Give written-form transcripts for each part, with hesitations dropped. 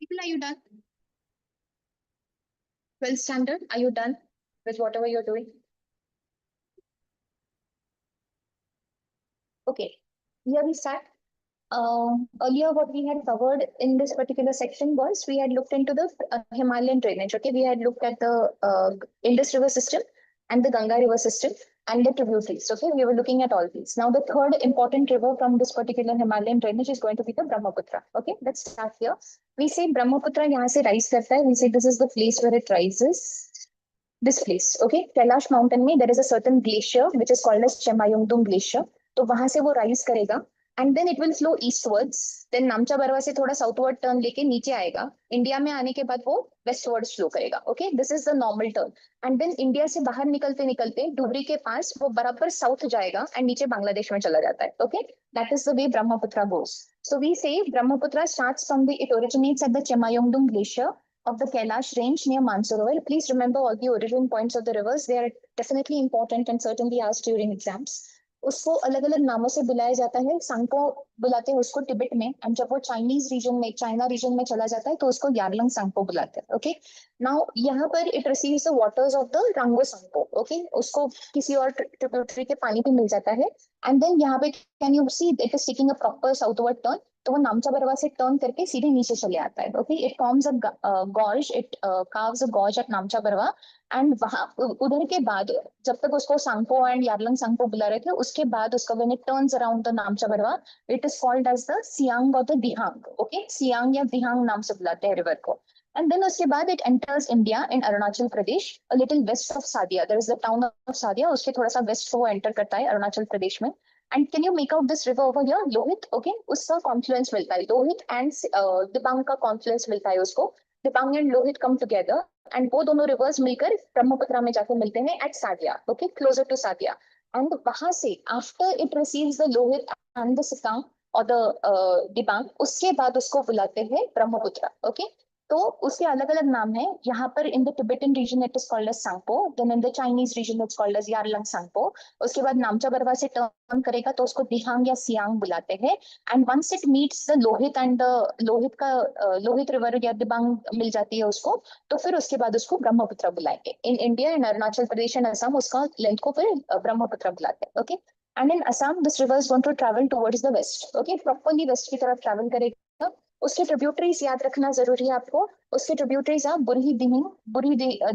People, are you done? 12th standard, are you done with whatever you're doing? Okay, here we start. Earlier, what we had covered in this particular section was we had looked into the Himalayan drainage. Okay, we had looked at the Indus River system and the Ganga River system and the tributaries. Okay, we were looking at all these. Now, the third important river from this particular Himalayan drainage is going to be the Brahmaputra. Okay, let's start here. We say Brahmaputra यहाँ से rise करता है. We say this is the place where it rises. This place, okay, Kailash mountain में there is a certain glacier which is called as Chemayungdung glacier. तो वहां से वो rise करेगा and then it will flow eastwards. Then Namcha Barwa से थोड़ा southward turn लेके नीचे आएगा. इंडिया में आने के बाद वो वेस्टवर्ड्स फ्लो करेगा. Okay, this is the normal turn. And then India से बाहर निकलते निकलते डुबरी के पास वो बराबर साउथ जाएगा एंड नीचे बांग्लादेश में चला जाता है. Okay, that is the way Brahmaputra goes. So we say Brahmaputra starts from it originates at the Chemayungdung glacier of the Kailash range near Mansarovar. Please remember all the origin points of the rivers. They are definitely important and certainly asked during exams. उसको अलग अलग नामों से बुलाया जाता है. सांगपो बुलाते हैं उसको तिब्बत में, एंड जब वो चाइनीज रीजन में चाइना रीजन में चला जाता है तो उसको यारलंग सांगपो बुलाते हैं. ओके, नाउ यहाँ पर it receives the waters of the रंगो सांगपो. ओके, उसको किसी और ट्रिब्यूटरी के पानी भी मिल जाता है. एंड देन यहाँ पे can you see it is taking a proper southward turn. तो वो नामचा बरवा से टर्न करके सीधे नीचे चले आता है. Okay, it forms a gorge, it carves a gorge at Namcha Barwa. And वहां उधर के बाद जब तक उसको सांगपो एंड यारलंग सांगपो बुला रहे थे, उसके बाद उसका when it turns around the Namcha Barwa it is called as the Siang और द दिहांग. ओके, सियांग या दिहांग नाम से बुलाते हैं रिवर को. एंड देन उसके बाद it enters India in Arunachal Pradesh a little west of Sadiya. There is the town of Sadiya. उसके थोड़ा सा वेस्ट को वो एंटर करता है अरुणाचल प्रदेश में. And can you make out this river over here, Lohit? Okay, उसका confluence मिलता है. Lohit and दिबांग का confluence मिलता है उसको. Dibang and Lohit come together and वो दोनों rivers मिलकर ब्रह्मपुत्र में जाके मिलते हैं at Sadia. Okay, closer to Sadia. And वहां से after it receives the Lohit and the Sikang और the दिबांग, उसके बाद उसको बुलाते हैं ब्रह्मपुत्र. Okay, तो उसके अलग अलग नाम है. यहाँ पर in the Tibetan region it is called as Tsangpo. Then in the Chinese region it's called as Yarlung Tsangpo. उसके बाद नामचा बरवा से टर्न करेगा तो उसको दिहांग या सियांग बुलाते हैं. And once it meets the Lohit and Lohit का लोहित रिवर या दिबांग मिल जाती है उसको, तो फिर उसके बाद उसको ब्रह्मपुत्र बुलाएंगे. In India and Arunachal Pradesh and Assam उसका लेंथ को फिर ब्रह्मपुत्र बुलाते हैं. Okay, and in Assam this river is going to travel towards the west. Okay, properly west की तरफ ट्रैवल करेगा. उसके ट्रिब्यूटरीज याद रखना जरूरी है आपको. उसके ट्रिब्यूटरीज आप बुरही दिहिंग,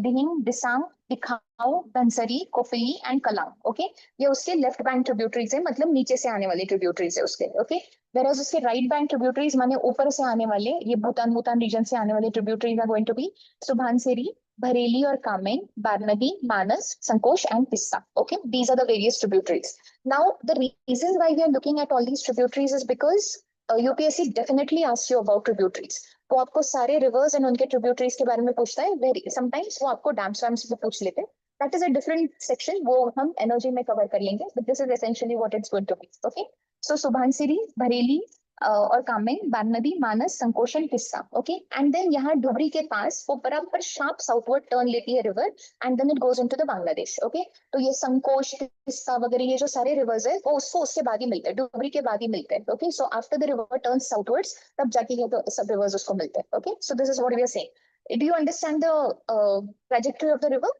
दिहिंग, दिसांग, दिखाओ, धनसरी, कोफली एंड कलांग. ओके, ये उसके लेफ्ट बैंक ट्रिब्यूटरीज है, मतलब नीचे से आने वाले ट्रिब्यूटरीज है उसके. ओके, whereas उसके राइट बैंक ट्रिब्यूटरीज माने ऊपर से आने वाले, ये भूटान रीजन से आने वाले tributaries are going to be Subansiri, Bareilly और Kameng, Barnadi, Manas, Sankosh and Teesta. Okay, these are the various tributaries. Now the reason why we are looking at all these tributaries is because UPSC definitely asks you about tributaries. वो आपको सारे reverse and उनके tributaries के बारे में पूछता है. वेरी समटाइम्स वो आपको डैम्स वैम्स भी पूछ लेते हैं. That is a different section, वो हम एनर्जी में कवर कर लेंगे. But this is essentially what it's going to be. Okay, so Subansiri, Bareilly और कामेंग, बारनदी, मानस, संकोशन, किस्सा. ओके, एंड देन यहाँ डुबरी के पास वो बराबर शार्प साउथवर्ड टर्न लेती है river and then it goes into the Bangladesh. Okay, तो ये संकोश, किस्सा वगैरह ये जो सारे रिवर्स है वो उसको उसके बाद ही मिलते हैं, डुबरी के बाद ही मिलते हैं. Okay, so after the river turns southwards तब जाके ये तो सब रिवर्स उसको मिलते हैं. Okay, so this is what we are saying. Do you understand the trajectory of the river?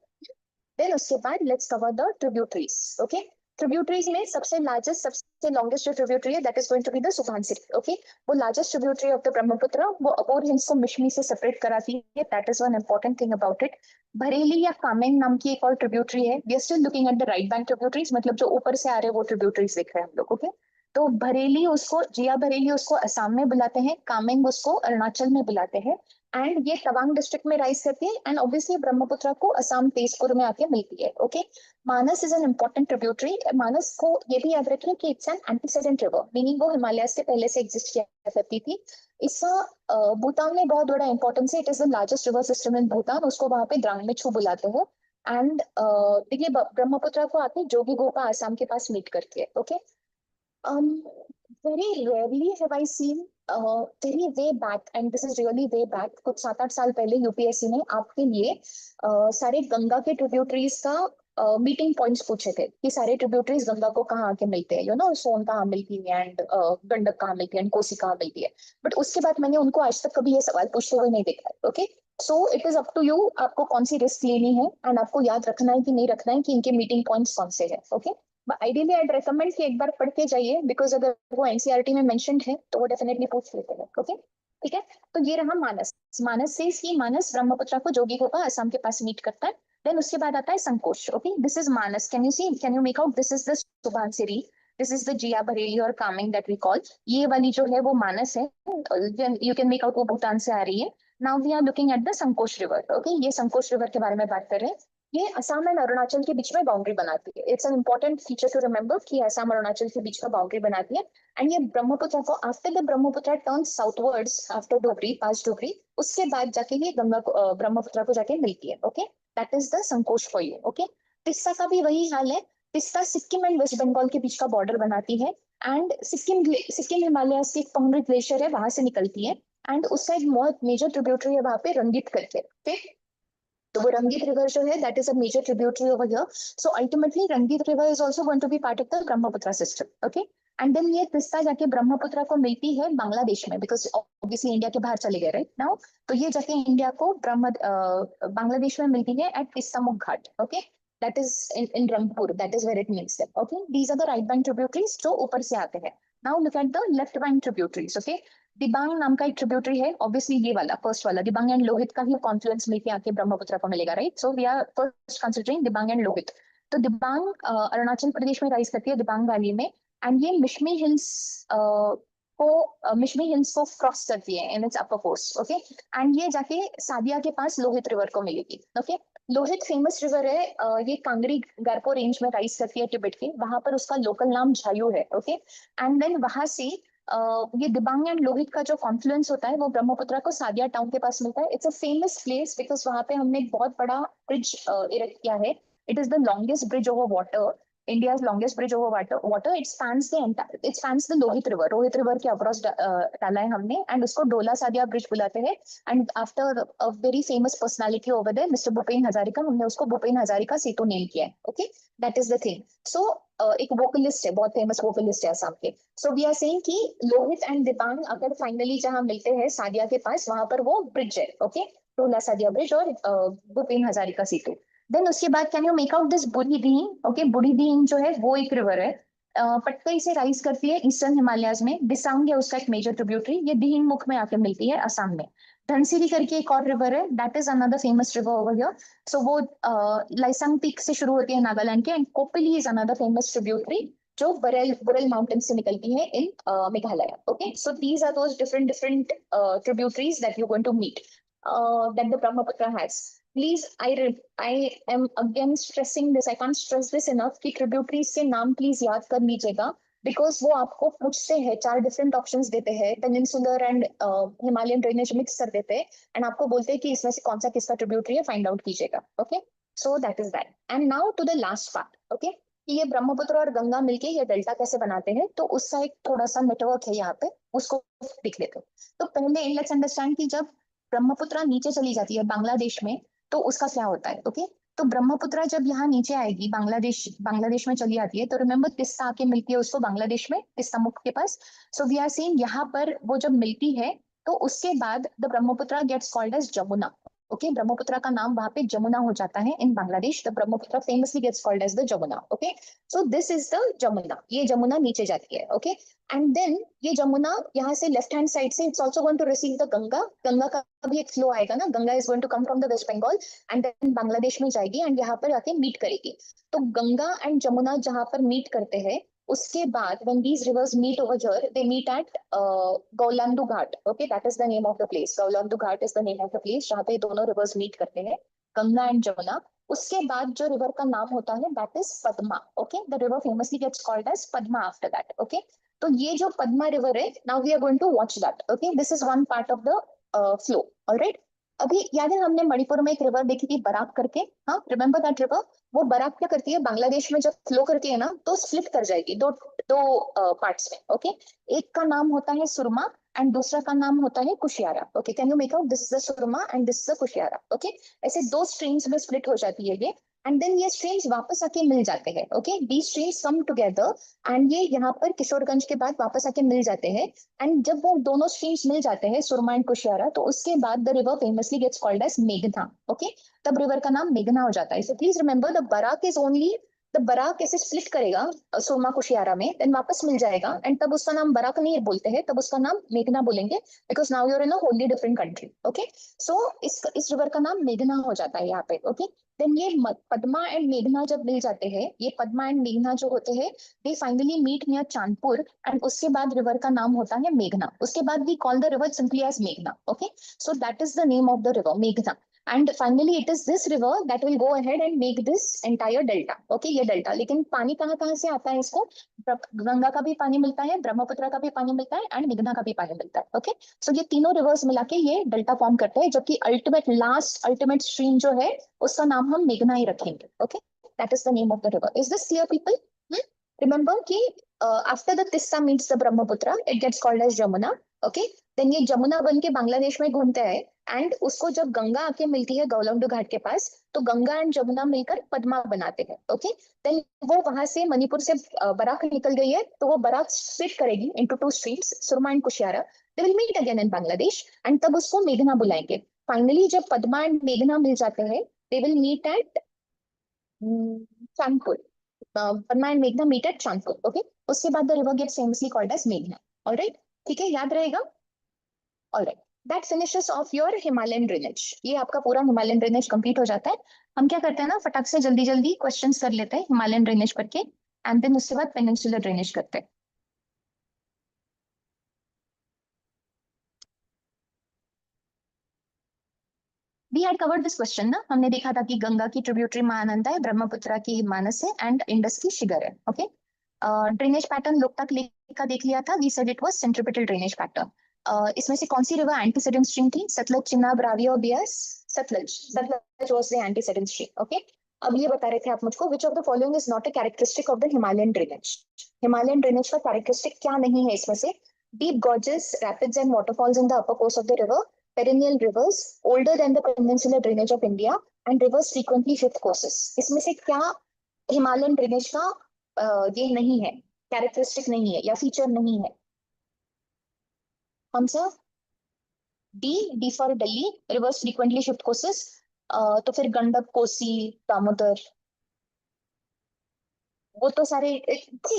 Then उसके बाद let's cover the tributaries. Okay, tributaries में सबसे लार्जेस्ट, सबसे लॉन्गेस्ट जो ट्रिब्यूटरी है that is going to be the Subansiri. Okay, वो largest tributary of the Brahmaputra, वो Abor hills को मिशमी से सेपरेट कराती है. That is one important thing about it. Bhareli या कामेंग नाम की एक और ट्रिब्यूटरी है. We are still looking at the right bank tributaries, मतलब जो ऊपर से आ रहे हैं वो ट्रिब्यूटरीज देख रहे हैं हम लोग. ओके, तो बरेली उसको, जिया बरेली उसको असम में बुलाते हैं, कामेंग उसको अरुणाचल में बुलाते हैं. एंड ये तवांग डिस्ट्रिक्ट में राइज करती है एंड ऑब्वियसली ब्रह्मपुत्र को असम तेजपुर में आके मिलती है. Okay, Manas is an important tributary. Manas को ये भी याद रखें कि it's an antecedent river, meaning वो हिमालय से पहले से एग्जिस्ट किया करती थी. इसका भूटान में बहुत बड़ा इंपॉर्टेंस है. It is the largest river system in Bhutan. उसको वहां पे द्रांगमेछू बुलाते हैं. एंड देखिए ब्रह्मपुत्र को आके जोगी घोपा आसाम के पास मीट करती है. Okay, very rarely have I seen very way back, and this is really way back, कुछ 7-8 साल पहले यूपीएससी ने आपके लिए सारे गंगा के ट्रिब्यूटरीज का मीटिंग पॉइंट्स पूछे थे कि सारे ट्रिब्यूटरीज गंगा को कहाँ आके मिलते हैं, सोन कहाँ मिलती है एंड गंडक कहाँ मिलती है एंड कोसी कहाँ मिलती है। बट उसके बाद मैंने उनको आज तक कभी ये सवाल पूछते हुए नहीं देखा है। Okay, so it is up to you, आपको कौन सी रिस्क लेनी है एंड आपको याद रखना है कि नहीं रखना है कि इनके मीटिंग पॉइंट्स कौन से हैं। ओके, आइडियली आई रेकमेंड कि एक बार पढ़ के जाइए, बिकॉज अगर वो एनसीईआरटी में मेंशन्ड है तो वो डेफिनेटली पूछ लेते हैं। ओके, ठीक है। तो ये रहा मानस। मानस से ही मानस ब्रह्मपुत्र को जोगी होगा असम के पास मीट करता है। देन उसके बाद आता है Sankosh. Okay, this is Manas. Can you see, can you make out, this is the Subansiri, this is the Jia Bareli और कामिंग दैट वी कॉल। ये वाली जो है वो मानस है, यू कैन मेक आउट, वो भूटान से आ रही है। Now we are looking at the Sankosh river. Okay, ये संकोश रिवर के बारे में बात कर रहे हैं। ये असम एंड अरुणाचल के बीच में बाउंड्री बनाती है। It's an important feature to remember कि असम अरुणाचल के बीच में बाउंड्री बनाती है। एंड ये ब्रह्मपुत्र को, after the Brahmaputra turn southwards after Dogri, पास डोगरी, उसके बाद जाके ये गंगा को ब्रह्मपुत्र को जाके मिलती है। Okay, that is the Sankosh for you. Okay, Tissa का भी वही हाल है। तिस्सा सिक्किम एंड वेस्ट बंगाल के बीच का बॉर्डर बनाती है। एंड सिक्किम हिमालय की एक पौंगरी ग्लेशियर है, वहां से निकलती है। एंड उसका एक बहुत मेजर ट्रिब्यूटरी है वहां पे, रंगित करके। ठीक, तो वो रंगीत रिवर जो है, that is a major tributary over here. So ultimately Rangit river is also going to be part of the Brahmaputra system. Okay, and then ये तिस्ता जाके ब्रह्मपुत्र को मिलती है बांग्लादेश में, बिकॉज ऑब्वियसली इंडिया के बाहर चले गए राइट नाउ। तो ये जाके इंडिया को बांग्लादेश में मिलती है at Tistamukh Ghat. Okay, that is in Rangpur, that is where it means. Okay, these are the right bank tributaries जो ऊपर से आते हैं। Now look at the left bank tributaries. Okay, Dibang नाम का एक ट्रिब्यूटरी है, ऑब्वियसली ये वाला फर्स्ट वाला, दिबांग एंड लोहित का ही कॉन्फ्लुएंस मिलके आके ब्रह्मपुत्र को मिलेगा right. So we are first considering Dibang and Lohit. तो दिबांग अरुणाचल प्रदेश में राइज करती है, दिबांग वैली में। एंड ये मिशमी हिल्स को क्रॉस करती है in its upper course. Okay, and ये जाके सादिया के पास लोहित रिवर को मिलेगी। ओके, लोहित फेमस रिवर है, ये कांगरी गारपो रेंज में राइज करती है तिब्बत के, वहां पर उसका लोकल नाम झायू है। ओके, एंड देन वहां से ये दिबांग एंड लोहित का जो कॉन्फ्लुएंस होता है वो ब्रह्मपुत्र को सादिया टाउन के पास मिलता है। It's a famous place because वहां पे हमने एक बहुत बड़ा ब्रिज इरेक्ट किया है। It is the longest bridge over water, India's longest bridge over water. It spans the Lohit River के अक्रॉस डाला है हमने, एंड उसको डोला सादिया ब्रिज बुलाते हैं। And after a very famous personality over there, mister Bhupen Hazarika, हमने उसको भूपेन हजारिका सेतु नेम किया है। Okay, that is the thing. So एक वोकलिस्ट है, बहुत फेमस वोकलिस्ट है असम के। सो वी आर सेइंग कि लोहित एंड दिबांग अगर फाइनली जहां मिलते हैं सादिया के पास, वहां पर वो ब्रिज है। ओके, डोला सादिया ब्रिज और भूपेन हजारिका सेतु। देन उसके बाद can you make out this बुढ़ी दीन। ओके, बुढ़ी दीन जो है वो एक रिवर है, पटकई से राइज करती है ईस्टर्न हिमालयस में। दिसांग है उसका एक मेजर ट्रिब्यूटरी, ये दिहिंग मुख में आके मिलती है असम में। धनसिरी करके एक और रिवर है, that is another famous river over here. So वो लाइसंग पीक से शुरू होती है नागालैंड के। And Kopili is another famous tributary जो बुरेल बुरेल माउंटेन से निकलती है in Meghalaya. Okay, so these are those different different tributaries that you going to meet that the Brahmaputra has. Please, I am again stressing this. I can't stress this enough कि tributaries के नाम please याद कर लीजिएगा, because वो आपको पूछते हैं, चार different options देते हैं, peninsular and Himalayan drainage mix कर देते हैं, and आपको बोलते हैं कि इसमें से कौन सा किसका tributary है, find out कीजिएगा। Okay, so that is that. And now to the last part. Okay, कि ये ब्रह्मपुत्र और गंगा मिलके ये डेल्टा कैसे बनाते हैं, तो उसका एक थोड़ा सा नेटवर्क है यहाँ पे, उसको देख लेते हैं। तो पहले लेट्स अंडरस्टैंड कि जब ब्रह्मपुत्र नीचे चली जाती है बांग्लादेश में तो उसका क्या होता है। ओके, तो ब्रह्मपुत्र जब यहाँ नीचे आएगी, बांग्लादेश में चली आती है, तो रिमेम्बर तिस्ता आके मिलती है उसको बांग्लादेश में, तिस्ता मुख के पास। सो वी आर सेइंग यहाँ पर वो जब मिलती है तो उसके बाद the Brahmaputra gets called as Jamuna. Okay, Brahmaputra का नाम वहां पे जमुना हो जाता है in Bangladesh. The Brahmaputra famously gets called as the Jamuna. Okay, so this is the Jamuna, ये जमुना नीचे जाती है। ओके, एंड देन ये जमुना यहाँ से लेफ्ट हैंड साइड से it's also going to receive the Ganga. Ganga का भी एक फ्लो आएगा ना, Ganga is going to come from the West Bengal and then Bangladesh में जाएगी एंड यहाँ पर आके मीट करेगी। तो गंगा एंड जमुना जहां पर मीट करते हैं, उसके बाद when these rivers meet over here, they meet at Gaulandu Ghat. Okay, that is the name of the place. Gaulandu Ghat is the name of the place जहाँ पे दोनों rivers meet करते हैं, गंगा एंड जमुना। उसके बाद जो रिवर का नाम होता है that is Padma. Okay, the river famously gets called as Padma after that. Okay, तो ये जो पद्मा रिवर है, now we are going to watch that. Okay, this is one part of the flow. All right, अभी याद है हमने मणिपुर में एक रिवर देखी थी बराक करके, हाँ, रिमेम्बर दैट रिवर। वो बराक क्या करती है, बांग्लादेश में जब फ्लो करती है ना तो स्प्लिट कर जाएगी दो दो पार्ट्स में। ओके, एक का नाम होता है सुरमा एंड दूसरा का नाम होता है Kushiyara. Okay, can you make out, this is the Surma and this is the Kushiyara. Okay, ऐसे दो स्ट्रीम्स में स्प्लिट हो जाती है ये। एंड देन ये स्ट्रीम्स वापस आके मिल जाते हैं. Okay, the streams come together and ये यहाँ पर किशोरगंज के बाद वापस आके मिल जाते हैं. एंड जब वो दोनों स्ट्रीम्स मिल जाते हैं, सुरमा एंड कुशियारा, तो उसके बाद the river famously gets called as मेघना. ओके, तब रिवर का नाम मेघना हो जाता है. So please remember the Barack is only, the Barack ऐसे स्प्लिट करेगा सुरमा कुशियारा में, देन वापस मिल जाएगा, एंड तब उसका नाम बराक नहीं बोलते हैं, तब उसका नाम मेघना बोलेंगे, because now you're in a Holi different country. Okay, सो इस रिवर का नाम मेघना हो जाता है यहाँ पे. ओके, देन ये पद्मा एंड मेघना जब मिल जाते हैं, ये पद्मा एंड मेघना जो होते हैं, they finally meet near Chandpur, and उसके बाद रिवर का नाम होता है मेघना. उसके बाद we call the river simply as मेघना. Okay, so that is the name of the river, मेघना. And finally it is this river that will go ahead and make this entire delta. Okay, ये delta, लेकिन पानी कहाँ कहाँ से आता है इसको? गंगा का भी पानी मिलता है, ब्रह्मपुत्र का भी पानी मिलता है, एंड मेघना का भी पानी मिलता है. ओके, सो ये तीनों रिवर्स मिला के ये डेल्टा फॉर्म करते हैं, जबकि अल्टीमेट लास्ट अल्टीमेट स्ट्रीम जो है उसका नाम हम मेघना ही रखेंगे. Okay, that is the name of the river. Is this clear people? Remember कि after the Tissa meets the Brahmaputra, it gets called as Jamuna. Okay, then ये जमुना बन के बांग्लादेश में घूमते हैं, एंड उसको जब गंगा आके मिलती है गौलंडू घाट के पास, तो गंगा एंड जमुना मिलकर पद्मा बनाते हैं. ओके, देन वो वहां से मणिपुर से बराक निकल गई है, तो वो बराक स्प्लिट करेगी into two streams, Surma and Kushiyara. They will meet again in Bangladesh, and तब उसको मेघना बुलाएंगे. फाइनली जब पद्मा एंड मेघना मिल जाते हैं, they will meet at Chandpur. Padma and मेघना मीट एट चांदपुर. ओके, उसके बाद the river gets famously called as मेघना. ऑलराइट, ठीक है, याद रहेगा. Alright, that finishes off your Himalayan drainage. ये आपका पूरा हिमालयन ड्रेनेज कंप्लीट हो जाता है. हम क्या करते हैं ना, फटाक से जल्दी जल्दी क्वेश्चंस कर लेते हैं हिमालयन ड्रेनेज पर के, एंड देन उसके बाद पेनिनसुलर ड्रेनेज करते हैं. We had covered this question ना, हमने देखा था कि गंगा की ट्रिब्यूटरी महानंदा है, ब्रह्मपुत्र की मानस है, एंड इंडस की शिगर है. Okay, drainage pattern Loktak lake का देख लिया था. We said it was centripetal drainage pattern. इसमें से कौन सी रिवर एंटीसेडेंट स्ट्रीम थी? सतलज, चिनाब, रावी और Beas. Sutlej, Sutlej was the antecedent stream. Okay, अब ये बता रहे थे आप मुझको, which of the following is not a characteristic of the Himalayan drainage. Himalayan drainage का कैरेक्टरिस्टिक क्या नहीं है इसमें से? Deep gorges, rapids and waterfalls in the upper course of the river, perennial rivers older than the peninsular drainage of India, and rivers frequently shift courses. इसमें से क्या Himalayan drainage का ये नहीं है, कैरेक्टरिस्टिक नहीं है या फीचर नहीं है? कौन सा? D, D for Delhi, rivers frequently shift courses. तो फिर गंडक, कोसी, दामोदर, वो तो सारे.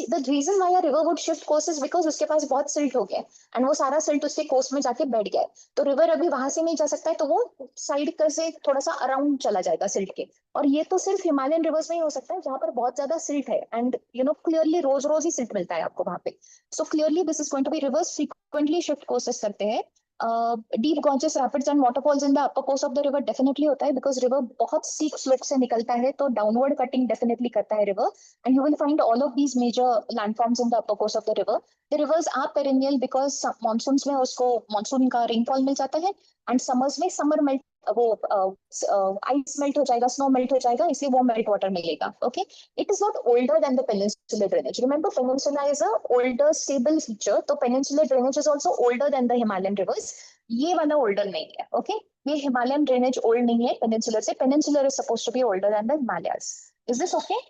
The reason why river would shift course is because उसके पास बहुत सिल्ट हो गया, एंड वो सारा सिल्ट उसके कोर्स में जाके बैठ गया है, तो रिवर अभी वहां से नहीं जा सकता है, तो वो साइड कर से थोड़ा सा अराउंड चला जाएगा सिल्ट के. और ये तो सिर्फ हिमालयन रिवर्स में ही हो सकता है, जहां पर बहुत ज्यादा सिल्ट है, एंड यू नो क्लियरली रोज रोज ही सिल्ट मिलता है आपको वहां पे. So clearly this is going to be rivers frequently shift courses करते हैं. Deep gorges, rapids and waterfalls in the upper course of the river definitely होता है, बिकॉज रिवर बहुत सीक स्लोप से निकलता है, तो डाउनवर्ड कटिंग डेफिनेटली करता है river, and you will find all of these major landforms in the upper course of the river. The rivers are perennial because monsoons में उसको monsoon का rainfall मिल जाता है, and summers में summer melt, वो ice melt हो जाएगा, snow melt हो जाएगा, इसलिए वो melt water मिलेगा. Okay, it is not older than the peninsular drainage. Remember, peninsula is a older stable feature, तो peninsular drainage is also older than the Himalayan rivers. ये वाला older नहीं है. Okay, ये Himalayan drainage old नहीं है peninsular से. Peninsular is supposed to be older than the Himalayas. Is this okay?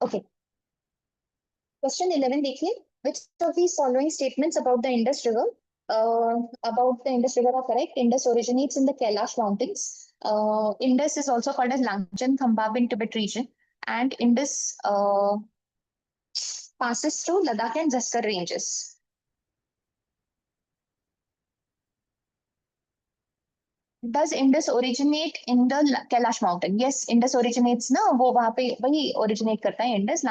Okay. Question 11 देखिए. Which of these following statements about the Indus River, are correct? Indus originates in the Kailash Mountains. Indus is also called as Langchen Khambab in Tibet region, and Indus passes through Ladakh and Zaskar ranges. Does Indus originate in the Kailash mountain? Yes, Indus originates ना, वो वहां पे वही originate करता है Indus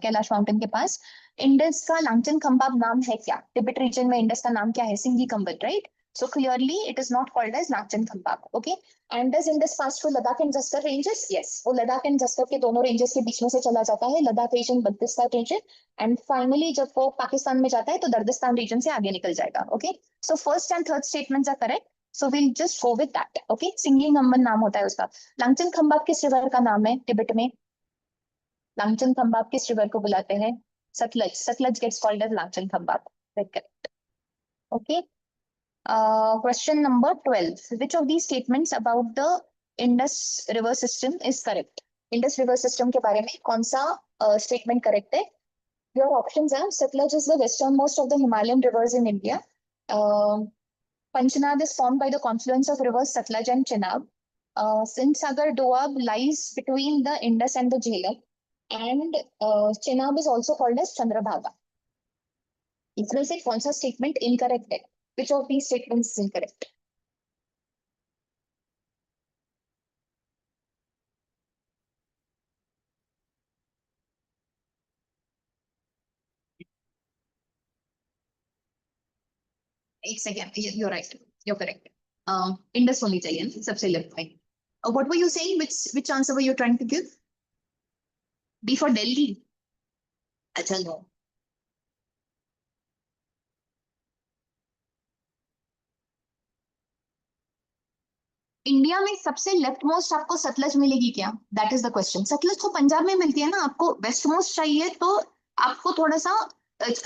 Kailash mountain के पास. Indus का लांगचन खंबाब नाम है क्या? तिब्बत रीजन में इंडस का नाम क्या है? सिंगी कंबल, right? So clearly it is not called as Langchen Khambab. Okay, and does Indus pass through Ladakh and Zaskar ranges? Yes, वो लद्दाख एंड जस्कर के दोनों रेंजेस के बीच में से चला जाता है, Ladakh region, Baltistan region, and finally जब वो पाकिस्तान में जाता है तो दर्दिस्तान रीजन से आगे निकल जाएगा. Okay, so first and third statements are correct. So we'll just go with that. Okay, सिंगिंग अम्बन नाम होता है उसका. लांगचन खंबाब किस रिवर का नाम है तिब्बत में? लांगचन खंबाब किस रिवर को बुलाते हैं? Sutlej. Sutlej gets called as Langchen Khambab. Correct. Okay. Question number 12. Which of these statements about the Indus River system is correct? Indus River system के बारे में कौन सा statement correct है? Your options are Satluj is the westernmost of the Himalayan rivers in India. Panchnath is formed by the confluence of rivers Satluj and Chenab. Sindh-Sagar Doab lies between the Indus and the Jhelum. And Chenab is also called as Chandrabhaga. इसमें से कौन सा statement incorrect है? Which of these statements is incorrect? एक second, you're right, you're correct. Indus होनी चाहिए ना सबसे लेफ्ट में. What were you saying? Which answer were you trying to give? B for Delhi. अच्छा no. इंडिया में सबसे लेफ्ट मोस्ट आपको सतलज मिलेगी क्या? That is the question. Sutlej तो पंजाब में मिलती है ना, आपको वेस्ट मोस्ट चाहिए तो आपको थोड़ा सा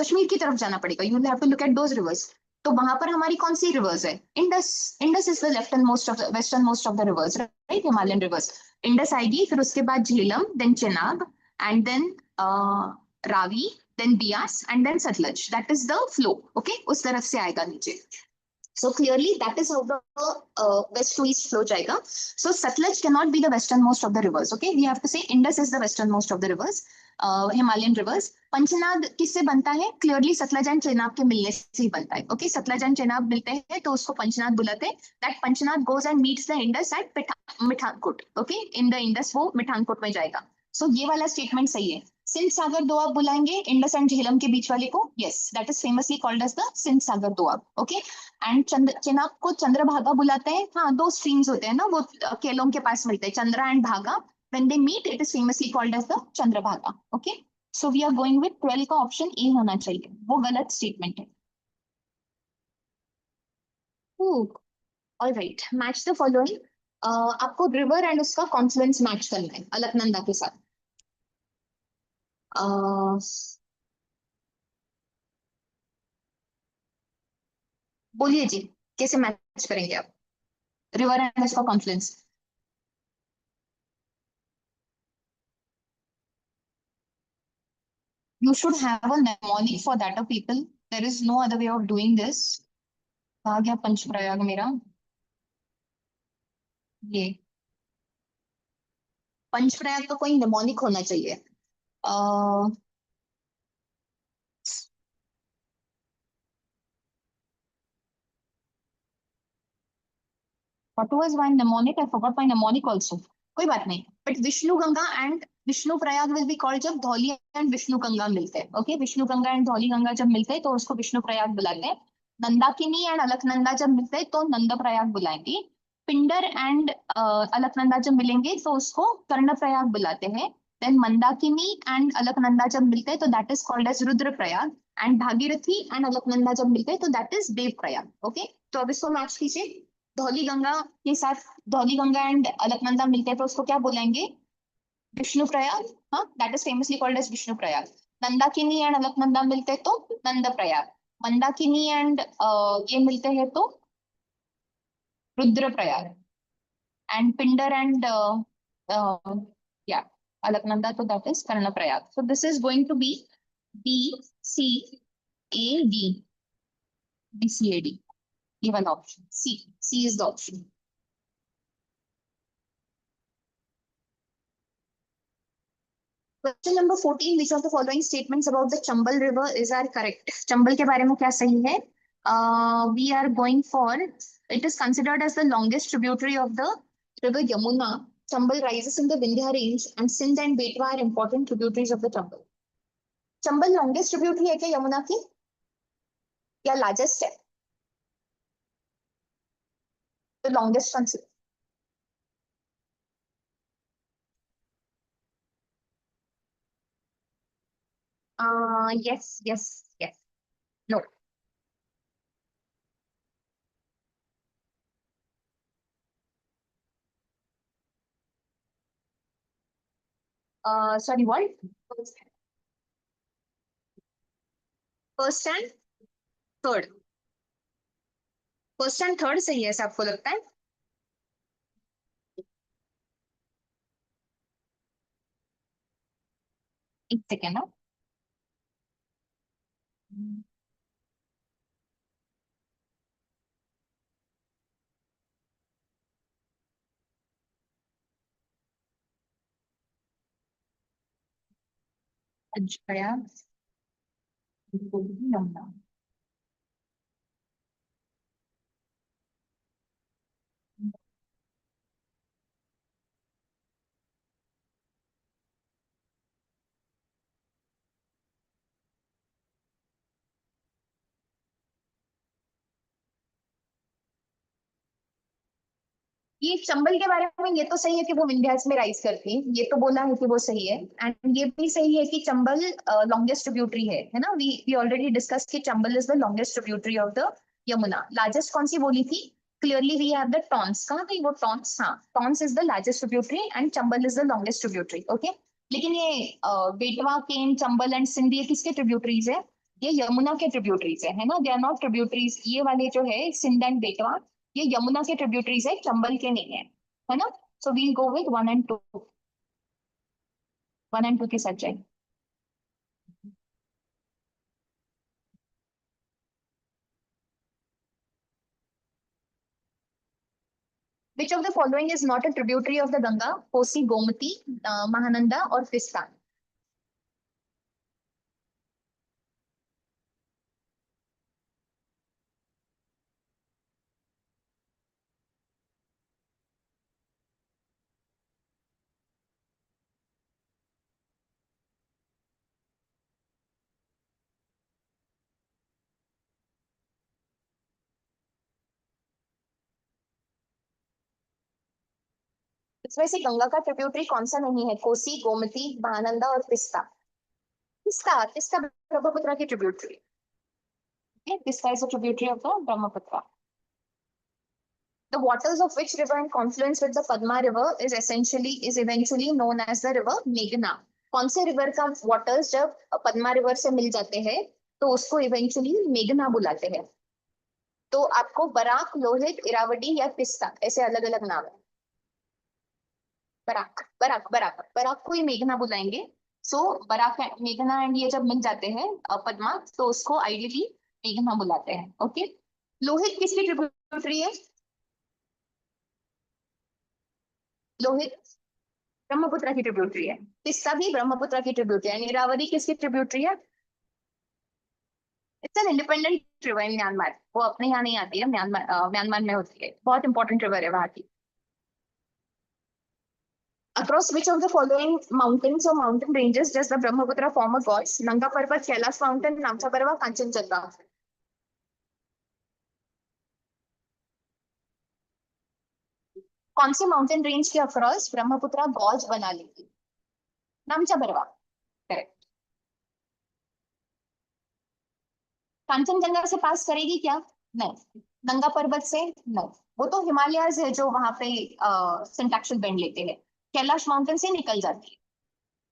कश्मीर की तरफ जाना पड़ेगा. You will have to look at those rivers. तो वहां पर हमारी कौन सी रिवर्स है? Indus. Indus is the left and most of the western most of the rivers, right? Himalayan rivers. Indus आएगी, फिर उसके बाद Jhelum, then Chenab, and then Ravi, then Beas, and then Sutlej. That is the flow. Okay, उस तरफ से आएगा नीचे. So clearly that is how the west to east flow jayega. So Satluj cannot be the westernmost of the rivers. Okay, we have to say Indus is the westernmost of the rivers, Himalayan rivers. Panchnath किससे बनता है? Clearly Satluj and Chenab के मिलने से ही बनता है. Okay, Satluj and Chenab मिलते हैं तो उसको पंचनाद बुलाते हैं. That Panchnath goes and meets the Indus at Mithankot. Okay, in the Indus वो मिठानकोट में जाएगा. So ये वाला statement सही है. सिंध सागर दोआब बुलाएंगे इंडस एंड झेलम के बीच वाले को. Yes, that is famously called as the Sindh Sagar Doab. Okay, and Chenab को चंद्रभागा बुलाते हैं. हाँ, दो स्ट्रीम्स होते हैं ना, वो केलोंग के पास मिलते हैं, Chandra and Bhaga. When they meet it is famously called as the Chandrabhaga. Okay, so we are going with 12 का ऑप्शन ए होना चाहिए, वो गलत स्टेटमेंट है. Alright, match the following. आपको रिवर एंड उसका कॉन्फ्लुएंस मैच करना है अलकनंदा के साथ. बोलिए जी, कैसे मैच करेंगे आप रिवर एंड उसका Confluence? You should have a mnemonic for that, people. There is no other way of doing this. कहा गया पंचप्रयाग मेरा? ये पंचप्रयाग का कोई mnemonic होना चाहिए. What was my mnemonic? I forgot my mnemonic also. कोई बात नहीं. But Vishnu Ganga and Vishnu Prayag will be called जब धौली and विष्णु गंगा मिलते हैं. Okay, विष्णु गंगा and धौली गंगा जब मिलते हैं तो उसको विष्णु प्रयाग बुलाते हैं. नंदाकिनी एंड अलकनंदा जब मिलते हैं तो नंद प्रयाग बुलाएंगे. पिंडर एंड अलकनंदा जब मिलेंगे तो उसको कर्ण प्रयाग बुलाते हैं. देन मंदाकिनी एंड अलकनंदा जब मिलते हैं तो that is called as Rudra Prayag. And Bhagirathi and Alaknanda जब मिलते हैं तो that is Dev Prayag. Okay, तो अब इसको मैच कीजिए. धौली गंगा के साथ धौली गंगा एंड अलकनंदा मिलते हैं तो उसको क्या बोलेंगे? विष्णु प्रयाग. हाँ, that is famously called as Vishnu Prayag. Nandakini and Alaknanda मिलते हैं तो नंद प्रयाग. मंदाकिनी एंड ये मिलते हैं तो रुद्र प्रयाग. एंड पिंडर एंड या अलकनंदा तो that is Karna Prayag. So this is going to be B C A D. B C A D, ये वाला option C. C is the option. Question number 14. Which of the following statements about the Chambal River is are correct? Chambal के बारे में क्या सही है? We are going for, it is considered as the longest tributary of the river Yamuna. Chambal rises in the Vindhya range and Sindh and Betwa are important tributaries of the Chambal. Chambal longest tributary है क्या यमुना की, या largest है? The longest consider. Yes, yes, yes. No. Sorry, what? First and third. First and third सही है ऐसा आपको लगता है? एक सेकेंड ना। अजया, यमुना। ये चंबल के बारे में ये तो सही है कि वो विंध्याचल में राइज करती है, ये तो बोला है कि वो सही है। एंड ये भी सही है कि चंबल लॉन्गेस्ट ट्रिब्यूटरी है ना। वी ऑलरेडी डिस्कस कि Chambal is the longest tributary of the Yamuna. Largest कौन सी बोली थी? Clearly we have the Tons. कहाँ गई वो टॉन्स? हाँ, Tons is the largest tributary and Chambal is the longest tributary. Okay. लेकिन ये बेटवा, केन, चंबल एंड सिंध ये किसके ट्रिब्यूटरीज है? ये यमुना के ट्रिब्यूटरीज है ना। दे आर नॉट ट्रिब्यूटरीज, ये वाले जो है सिंध एंड बेटवा, ये यमुना के ट्रिब्यूटरीज है, चंबल के नहीं है ना। So we'll go with one and two. One and two के साथ जाएंगे। Which of the following is not a tributary of the Ganga? Kosi, Gomti, Mahananda और तिस्ता। इसमें से गंगा का ट्रिब्यूटरी कौन सा नहीं है? कोसी, गोमती, महानंदा और तिस्ता। तिस्ता, तिस्ता ब्रह्मपुत्र की ट्रिब्यूटरी है। Teesta is a tributary of the Brahmaputra. The waters of which river in confluence with the Padma river is eventually known as the river Meghna? कौन से रिवर का वाटर्स जब पद्मा रिवर से मिल जाते हैं तो उसको इवेंचुअली मेघना बुलाते हैं? तो आपको बराक, लोहित, इरावदी या तिस्ता ऐसे अलग अलग नाम है। बराक, बराक, बराक, बराक को ही मेघना बुलाएंगे। सो बराक, मेघना एंड ये जब मिल जाते हैं पद्मा, तो उसको आइडियली मेघना बुलाते हैं। ओके। लोहित किसकी ट्रिब्यूटरी है? लोहित ब्रह्मपुत्र की ट्रिब्यूटरी है। तिस्ता भी ब्रह्मपुत्र की ट्रिब्यूटरी है। नीरावरी किसकी ट्रिब्यूटरी है? It's an independent river in Myanmar. वो अपने यहाँ नहीं आती है, म्यांमार म्यांमार में होती है। बहुत इंपॉर्टेंट रिवर है वहां की। Across which of the following mountains or mountain ranges does the Brahmaputra form a gorge? नंगा पर्वत, कैलाश माउंटेन, नामचा पर्वत, कांचनजंगा। कौन सी माउंटेन रेंज के अक्रॉस ब्रह्मपुत्र गॉर्ज बना लेगी? नामचा पर्वत। करेक्ट। कांचनजंगा से पास करेगी क्या? नहीं। नंगा पर्वत से? नहीं। वो तो हिमालयज है जो वहां पे सिंटैक्सल बेंड लेते हैं। कैलाश माउंटेन से निकल जाती है।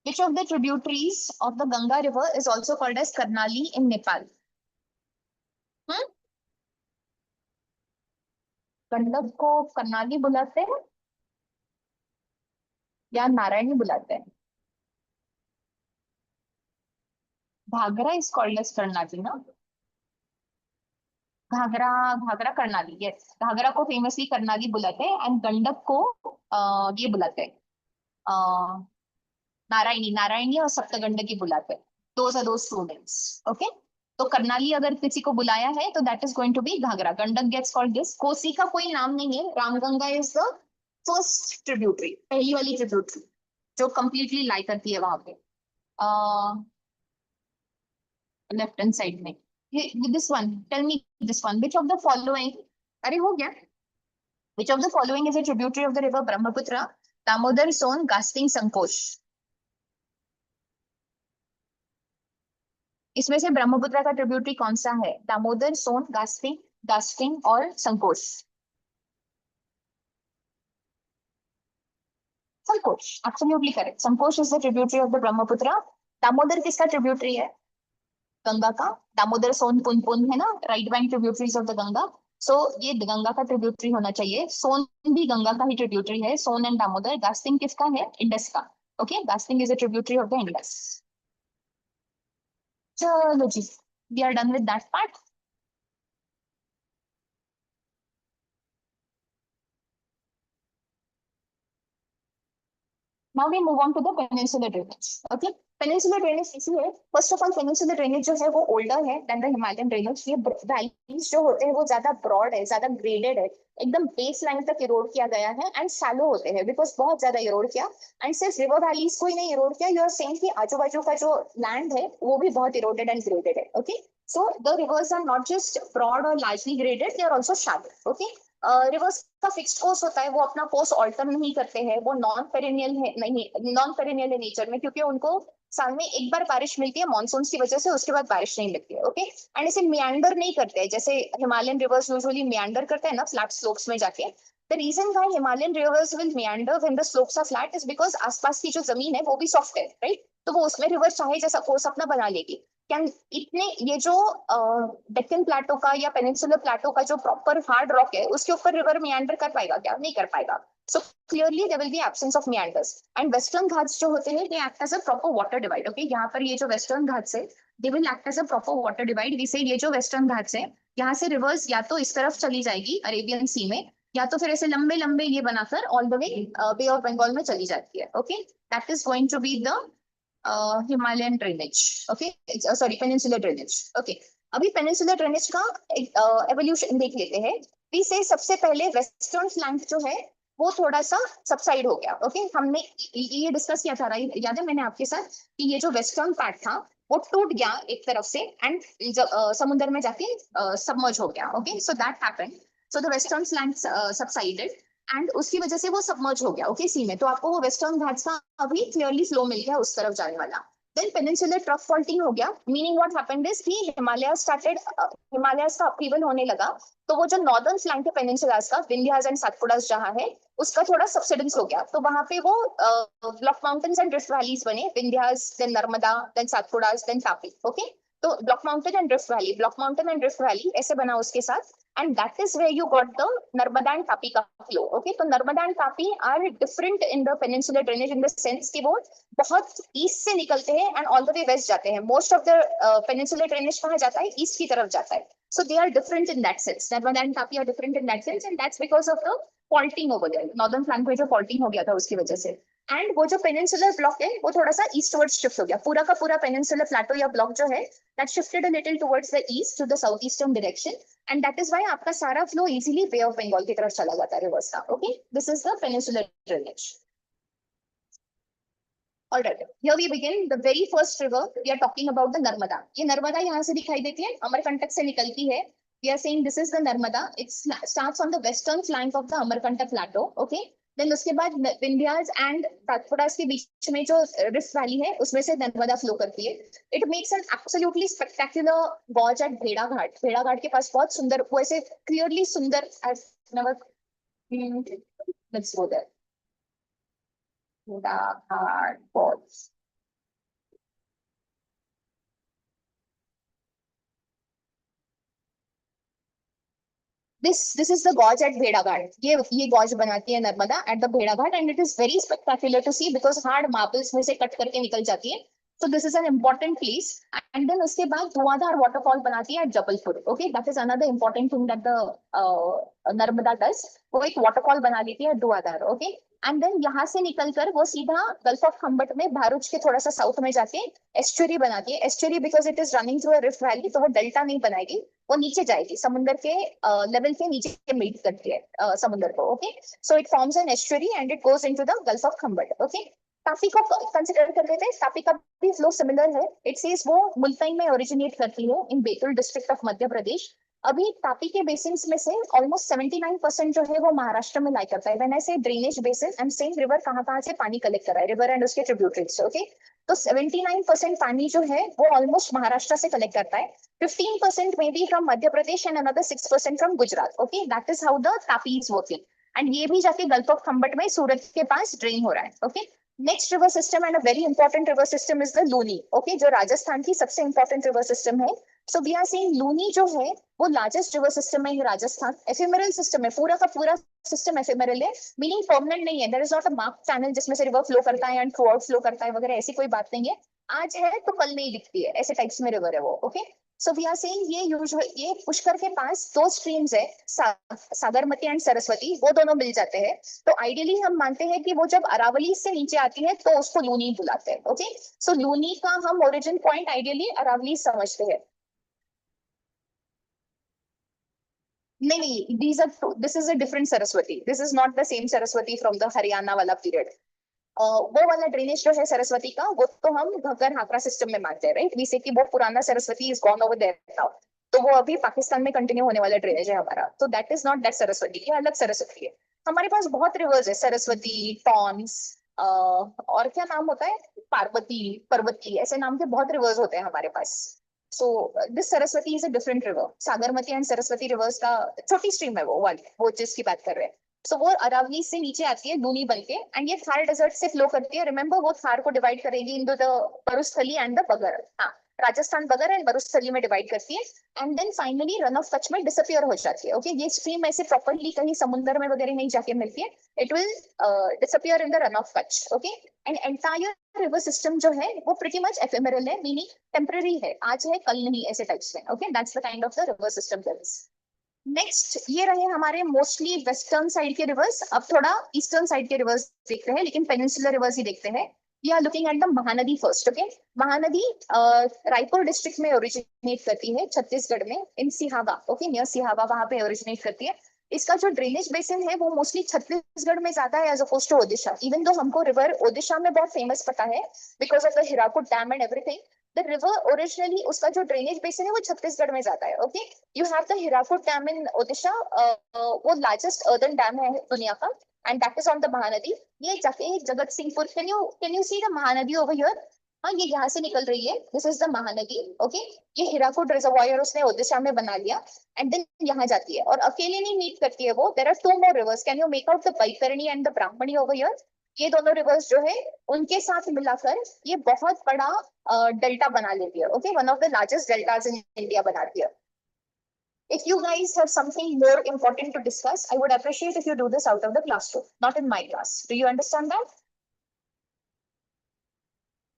Which of the tributaries of the Ganga river is also called as Karnali in Nepal? Hmm. Gandak को करनाली बुलाते हैं या नारायणी बुलाते हैं? Ghaghra is called as Karnali ना। घाघरा, घाघरा करनाली, यस। घाघरा को फेमसली करनाली बुलाते हैं एंड गंडक को ये बुलाते हैं नारायणी, नारायणी और सप्तगंडकी बुलाते हैं। दोज आर दो स्टूडेंट्स। ओके। तो करनाली अगर किसी को बुलाया है तो that is going to be Ghaghara. Gandak gets called this. Kosi का कोई नाम नहीं है। Ramganga is the first tributary, पहली वाली ट्रिब्यूटरी जो कंप्लीटली लाई करती है वहां पे लेफ्ट हैंड साइड में। This one, tell me this one, which of the following, अरे हो गया। Which of the following is a tributary of the river Brahmaputra? Damodar, Son, गास्टिंग, संकोश। इसमें से ब्रह्मपुत्र का ट्रिब्यूटरी कौन सा है? दामोदर, सोन, गास्टिंग, गास्टिंग और Sankosh. Sankosh, absolutely correct. Sankosh is the tributary of the Brahmaputra. Damodar किसका ट्रिब्यूटरी है? गंगा का। दामोदर, सोन, पुनपुन है ना, right bank tributaries of the Ganga. So ये गंगा का ट्रिब्यूटरी होना चाहिए। सोन भी गंगा का ही ट्रिब्यूटरी है, सोन एंड दामोदर। दास्तिंग किसका है? इंडस का। ओके, दास्तिंग is a tributary of the Indus. चलो जी, we are done with that part. Now we move on to the peninsular drainage. Okay, peninsular drainage इसी है। First of all, peninsular drainage जो है वो older है than the Himalayan drainage। ये valleys जो होते हैं वो ज्यादा broad है, ज्यादा graded है, एकदम बेस लाइन तक इरोड किया गया है एंड शैलो होते हैं बिकॉज बहुत ज्यादा इरोड किया। एंड सिर्फ रिवर वैलीज को ही नहीं इरोड किया, यू आर सेइंग कि आजू बाजू का जो लैंड है वो भी बहुत इरोडेड एंड ग्रेडेड है। Okay, so the rivers are not just broad और largely graded, they are also shallow. Okay, rivers का फिक्स्ड कोर्स होता है, वो अपना कोर्स ऑल्टर नहीं करते हैं, वो नॉन पेरेनियल है, नहीं नॉन पेरेनियल है नेचर में, क्योंकि उनको साल में एक बार बारिश मिलती है मॉनसून की वजह से, उसके बाद बारिश नहीं लगती है। ओके, एंड इसे मियांडर नहीं करते हैं जैसे हिमालयन रिवर्स यूजुअली मियांडर करते हैं ना फ्लैट स्लोप्स में जाके। The reason why Himalayan rivers will meander when the slopes are flat is because आसपास की जो जमीन है वो भी सॉफ्ट है, राइट? तो वो उसमें रिवर चाहे जैसा कोर्स अपना बना लेगी। क्या इतने ये जो डेक्कन प्लेटो का या पेनिनसुलर प्लेटो का जो प्रॉपर हार्ड रॉक है उसके ऊपर रिवर मियांडर कर पाएगा क्या? नहीं कर पाएगा। So clearly there will be absence of meanders. And Western Ghats जो होते हैं they act as a proper water divide. Okay, यहाँ पर ये जो वेस्टर्न घाट्स है they will act as a proper water divide. We say ये जो वेस्टर्न घाट्स है यहाँ से रिवर्स या तो इस तरफ चली जाएगी अरेबियन सी में, या तो फिर ऐसे लंबे लंबे ये बनाकर all the way Bay of Bengal में चली जाती है। Okay, that is going to be the Himalayan drainage. Okay, sorry peninsular drainage. Okay, अभी पेनिनसुलर ड्रेनेज का एवोल्यूशन देख लेते हैं। वी से सबसे पहले वेस्टर्न फ्लैंक जो है वो थोड़ा सा सबसाइड हो गया। ओके, हमने ये डिस्कस किया था, याद है मैंने आपके साथ कि ये जो वेस्टर्न पार्ट था वो टूट गया एक तरफ से एंड समुद्र में जाके सबमर्ज हो गया। Okay, so that happened. So the western flank subsided and उसकी वजह से वो सबमर्ज हो गया। ओके, सी में तो आपको वो वेस्टर्न घाट्स का अभी क्लियरली फ्लो मिल गया उस तरफ जाने वाला। देन पेनिनसुलर ट्रफ फॉल्टिंग हो गया, मीनिंग व्हाट हैपेंड इज कि हिमालयाज का अपहीवल होने लगा। तो वो जो नॉर्दर्न फ्लैंक है पेनिनसुलास का, विंध्यास एंड सातपुड़ास जहाँ है, उसका थोड़ा सबसिडेंस हो गया। तो वहां पे वो block mountains and drift valleys बने, Vindhyas then Narmada then Satpuras then Tapi. Okay, तो block mountain and drift valley, block mountain and drift valley ऐसे बना उसके साथ। And that is where you got the Narmada and Tapi का फ्लो। ओके, तो Narmada and Tapi are different in the peninsular drainage in the sense कि वो बहुत ईस्ट से निकलते हैं and all the way waste जाते हैं। Most of the peninsular drainage कहाँ जाता है? ईस्ट की तरफ जाता है। So they are different in that sense. Narmada and Tapi are different in that sense, and that's because of the faulting over there. Northern flank में जो faulting हो गया था उसकी वजह से। एंड वो जो पेनिनसुलर ब्लॉक है वो थोड़ा सा ईस्टवर्ड शिफ्ट हो गया, पूरा का पूरा पेनिनसुलर प्लेटो या ब्लॉक जो है that shifted a little towards the east to the south eastern direction. And that is why आपका सारा flow easily Bay of Bengal की तरफ चला जाता है रिवर्स का। Okay, this is the peninsular drainage. All right, here we begin. The very first river we are talking about the Narmada. ये नर्मदा यहाँ से दिखाई देती है, अमरकंटक से निकलती है। We are saying this is the Narmada. It starts on the western flank of the Amarkantak plateau. Okay. Then उसके बाद विंध्यास एंड सातपुड़ास के बीच में जो रिफ्ट वैली है उसमें से नर्मदा फ्लो करती है। It makes an absolutely spectacular gorge at Bheda Ghat. भेड़ा घाट के पास बहुत सुंदर, वो ऐसे क्लियरली सुंदर, लेट्स गो देयर, भेड़ा घाट false. This is the gorge at Bheda Ghat. ये gorge बनाती है Narmada at the Bheda Ghat and it is very spectacular to see because hard marbles में से कट करके निकल जाती है. So this is an important place. And then उसके बाद धुआंधार waterfall बनाती है at Jabalpur. Okay, that is another important thing that the Narmada does. वो एक waterfall बना लेती है धुआंधार. Okay, एंड देन यहाँ से निकलकर वो सीधा गल्फ ऑफ खम्बट में भारूच के थोड़ा सा साउथ में जाके एस्चुरी बनाती है। Estuary because it is running through a rift valley, तो वो डेल्टा नहीं बनाएगी, वो नीचे जाएगी, समुद्र के लेवल के नीचे मीट करती है समुद्र को। Okay, so it forms an estuary and it goes into the gulf of Khambhat. Okay, Tapi को कंसिडर कर लेते हैं, तापी का भी फ्लो सिमिलर है। इट सेज वो मुल्ताई में ओरिजिनेट करती है in Betul district of Madhya Pradesh. अभी तापी के बेसिन्स में से ऑलमोस्ट 79% जो है वो महाराष्ट्र में लाई करता है। व्हेन आई से drainage basin I am saying river कहाँ से पानी कलेक्ट कर रहा है, रिवर एंड उसके ट्रिब्यूटरीज। ओके, तो 79% पानी जो है वो ऑलमोस्ट महाराष्ट्र से कलेक्ट करता है। 15% may be from Madhya Pradesh and another 6% from Gujarat. Okay, that is how the Tapi is working. And ये भी जाके गल्फ ऑफ खम्बट में सूरत के पास ड्रेन हो रहा है। Okay, next river system and a very important river system is the Luni, okay, जो राजस्थान की सबसे इंपॉर्टेंट रिवर सिस्टम है. So we are saying Luni जो है वो लार्जेस्ट रिवर सिस्टम है इन राजस्थान. एफेमेरल सिस्टम है, पूरा का पूरा सिस्टम एफेमेरल है, मीनिंग परमानेंट नहीं है. There is not a mark channel जिसमें से रिवर फ्लो करता है एंड थ्रू आउट फ्लो करता है वगैरह, ऐसी कोई बात नहीं है. आज है तो कल नहीं दिखती है, ऐसे टाइप्स में रिवर है वो. Okay, so we are saying ये पुष्कर के पास दो स्ट्रीम्स है, साबरमती एंड सरस्वती, वो दोनों मिल जाते हैं. तो आइडियली हम मानते हैं कि वो जब अरावली से नीचे आती है तो उसको लूनी बुलाते हैं. ओके, सो लूनी का हम ओरिजिन पॉइंट आइडियली अरावली समझते हैं. नहीं नहीं, this is a different Saraswati, this is not the same Saraswati from the Haryana वाला पीरियड. वो वाला ड्रेनेज जो है सरस्वती का, वो तो हम घग्गर हाकरा सिस्टम में मानते हैं, राइट. वी से कि वो पुराना Saraswati is gone over there now, तो वो अभी पाकिस्तान में कंटिन्यू होने वाला ड्रेनेज है हमारा. तो that is not that Saraswati, ये अलग सरस्वती है. हमारे पास बहुत रिवर्स है, सरस्वती, टॉन्स, और क्या नाम होता है, पार्वती, पर्वती, ऐसे नाम के बहुत रिवर्स होते हैं हमारे पास. So this Saraswati is a different river. Sagarmati and Saraswati rivers का छोटी स्ट्रीम है वो वाली, वो जिसकी बात कर रहे हैं. सो वो अरावली से नीचे आती है लूनी बन के, एंड ये थार डेजर्ट से फ्लो करती है. रिमेंबर, वो थार को डिवाइड करेगी इन द मरुस्थली एंड द बगर. हाँ, राजस्थान बगर एंड मरुस्थली में डिवाइड करती है, and then finally Rann of Kutch में डिसअपियर हो जाती है. ओके, ये स्ट्रीम ऐसे प्रॉपरली कहीं समुद्र में वगैरह नहीं जाके मिलती है. It will disappear in the Rann of Kutch. Okay, and entire river system जो है वो प्रीटी मच एफेमेरल है, मीनिंग टेम्पररी है, आज है कल नहीं, ऐसे टाइप्स में. Okay, that's the kind of the river system that is. Next ये रहे हमारे मोस्टली वेस्टर्न साइड के रिवर्स. अब थोड़ा ईस्टर्न साइड के रिवर्स देखते हैं, लेकिन पेनिनसुलर रिवर्स ही देखते हैं. We are looking at the Mahanadi first. Okay, Mahanadi Raipur district में ओरिजिनेट करती है, छत्तीसगढ़ में, in Sihawa. Okay, near Sihawa, वहां पे ओरिजिनेट करती है. इसका जो ड्रेनेज बेसिन है वो मोस्टली छत्तीसगढ़ में ज्यादा है as oppose to Odisha. Even though हमको रिवर ओडिशा में बहुत फेमस पता है because of the Hirakud dam and everything, the river originally उसका जो ड्रेनेज बेसिन है वो छत्तीसगढ़ में जाता है. Okay, you have the Hirakud dam in Odisha, वो लार्जेस्ट अर्दन डैम है दुनिया का, and that is on the Mahanadi. ये जाके Jagatsinghpur, can you see the Mahanadi over here. हाँ, ये यहाँ से निकल रही है, this is the Mahanadi. Okay, ये हिराकुड रिजर्वायर उसने ओडिशा में बना लिया, एंड देन यहाँ जाती है, और अकेले नहीं मीट करती है वो. There are two more rivers, can you make out the Baitarani and the Brahmani over here. ये दोनों रिवर्स जो है उनके साथ मिलाकर ये बहुत बड़ा डेल्टा बना लेती है. Okay, one of the largest deltas in India बनाती है. If you guys have something more important to discuss, I would appreciate if you do this out of the classroom, not in my class. Do you understand that?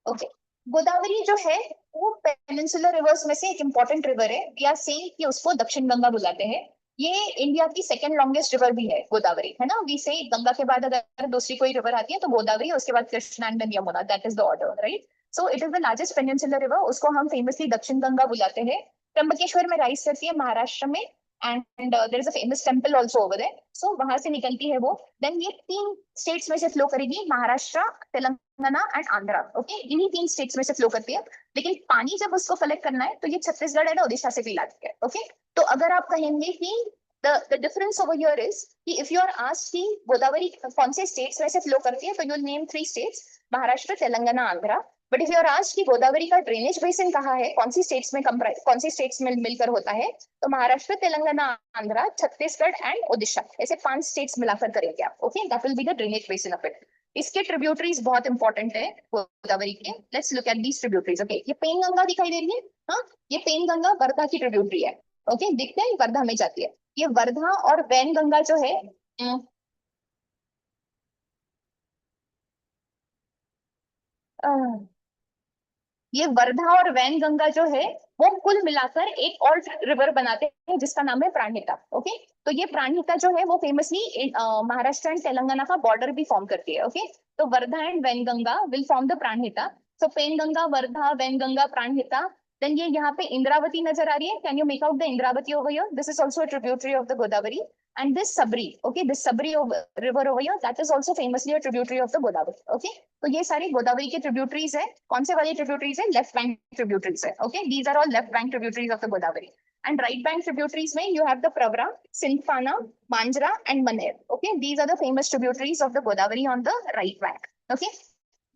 Okay. Godavari जो है वो peninsular reverse में से एक important river है. We are saying कि उसको दक्षिण गंगा बुलाते हैं. ये इंडिया की सेकंड लॉन्गेस्ट रिवर भी है गोदावरी, है ना. वी से गंगा के बाद अगर दूसरी कोई रिवर आती है तो गोदावरी, उसके बाद Krishna and then Yamuna, that is the order, right. So it is the largest peninsular river, उसको हम फेमसली दक्षिण गंगा बुलाते हैं. त्र्यंबकेश्वर में राइज करती है, महाराष्ट्र में, and there is a famous temple also over there. So वहां से निकलती है वो. देन ये तीन स्टेट्स में से फ्लो करेगी, महाराष्ट्र, तेलंगाना एंड आंध्रा. ओके, इन्हीं तीन स्टेट्स में से फ्लो करती है. लेकिन पानी जब उसको कलेक्ट करना है तो ये छत्तीसगढ़ एंड ओडिशा से भी लाती है. ओके, तो अगर आप कहेंगे कि the difference over here is कि if you are asked कि गोदावरी कौन से स्टेट्स में से फ्लो करती है तो you'll name three states, Maharashtra, Telangana, Andhra. But if you are asked कि गोदावरी का ड्रेनेज बेसिन कहाँ है, कौन सी स्टेट्स में कौन सी स्टेट्स में मिलकर होता है, तो महाराष्ट्र, तेलंगाना, आंध्रा, छत्तीसगढ़ एंड ओडिशा, ऐसे 5 स्टेट्स मिलाकर करेंगे आप. Okay, that will be the drainage basin of it. इसके ट्रिब्यूटरीज बहुत इंपॉर्टेंट है गोदावरी के. Let's look at these tributaries. Okay, ये पेन गंगा दिखाई दे रही है. हाँ, ये पेन गंगा वर्धा की ट्रिब्यूटरी है. ओके, दिखते हैं, वर्धा में जाती है. ये वर्धा और वैन गंगा जो है, ये वर्धा और वैन गंगा जो है वो कुल मिलाकर एक और रिवर बनाते हैं जिसका नाम है प्राणहिता. ओके, तो ये प्राणहिता जो है वो फेमसली महाराष्ट्र एंड तेलंगाना का बॉर्डर भी फॉर्म करती है. ओके, तो Wardha and Wainganga will form the Pranhita. So Penganga, Wardha, Wainganga, Pranhita. Then ये यहाँ पे इंद्रावती नजर आ रही है. Can you make out the Indravati over here. This is also a tributary of the Godavari. And this Sabri, okay, this Sabri river over here, that is also famously a tributary of the Godavari. Okay, तो ये सारी गोदावरी के tributaries है. कौन से वाली tributaries है? Left bank tributaries है. Okay, these are all left bank tributaries of the Godavari. And right bank tributaries में you have the Pravara, Sindphana, Manjra and Maner. Okay, these are the famous tributaries of the Godavari on the right bank. Okay,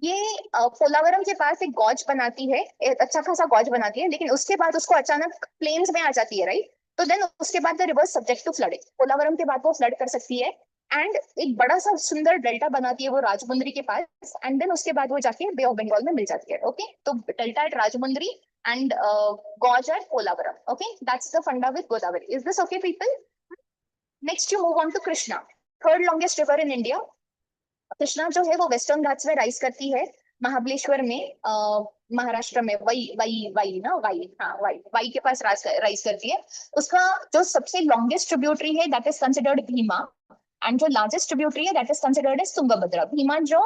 ये पोलावरम के पास एक gauge बनाती है, एक अच्छा खासा gauge बनाती है, लेकिन उसके बाद उसको अचानक प्लेन्स में आ जाती है, राइट. तो देन उसके बाद the river subject to flooding. Polavaram के बाद वो फ्लड कर सकती है. एंड एक बड़ा सा सुंदर डेल्टा बनाती है वो राजमुंदरी के पास, एंड देन उसके बाद वो जाके बे ऑफ बंगाल में मिल जाती है। ओके, तो delta at Rajahmundry and gorge at Polavaram. Okay, that's the funda with Godavari. Is this okay people? Next you move on to Krishna, third longest river in India. Krishna जो है वो वेस्टर्न घाट्स में राइज करती है, महाबलेश्वर में, महाराष्ट्र में, वही वही वही ना, वही, हाँ वही वही के पास राइज करती है। उसका जो सबसे लॉन्गेस्ट ट्रिब्यूटरी है that is considered Bhima, and जो लार्जेस्ट ट्रिब्यूटरी है that is considered as Tungabhadra. Bhima जो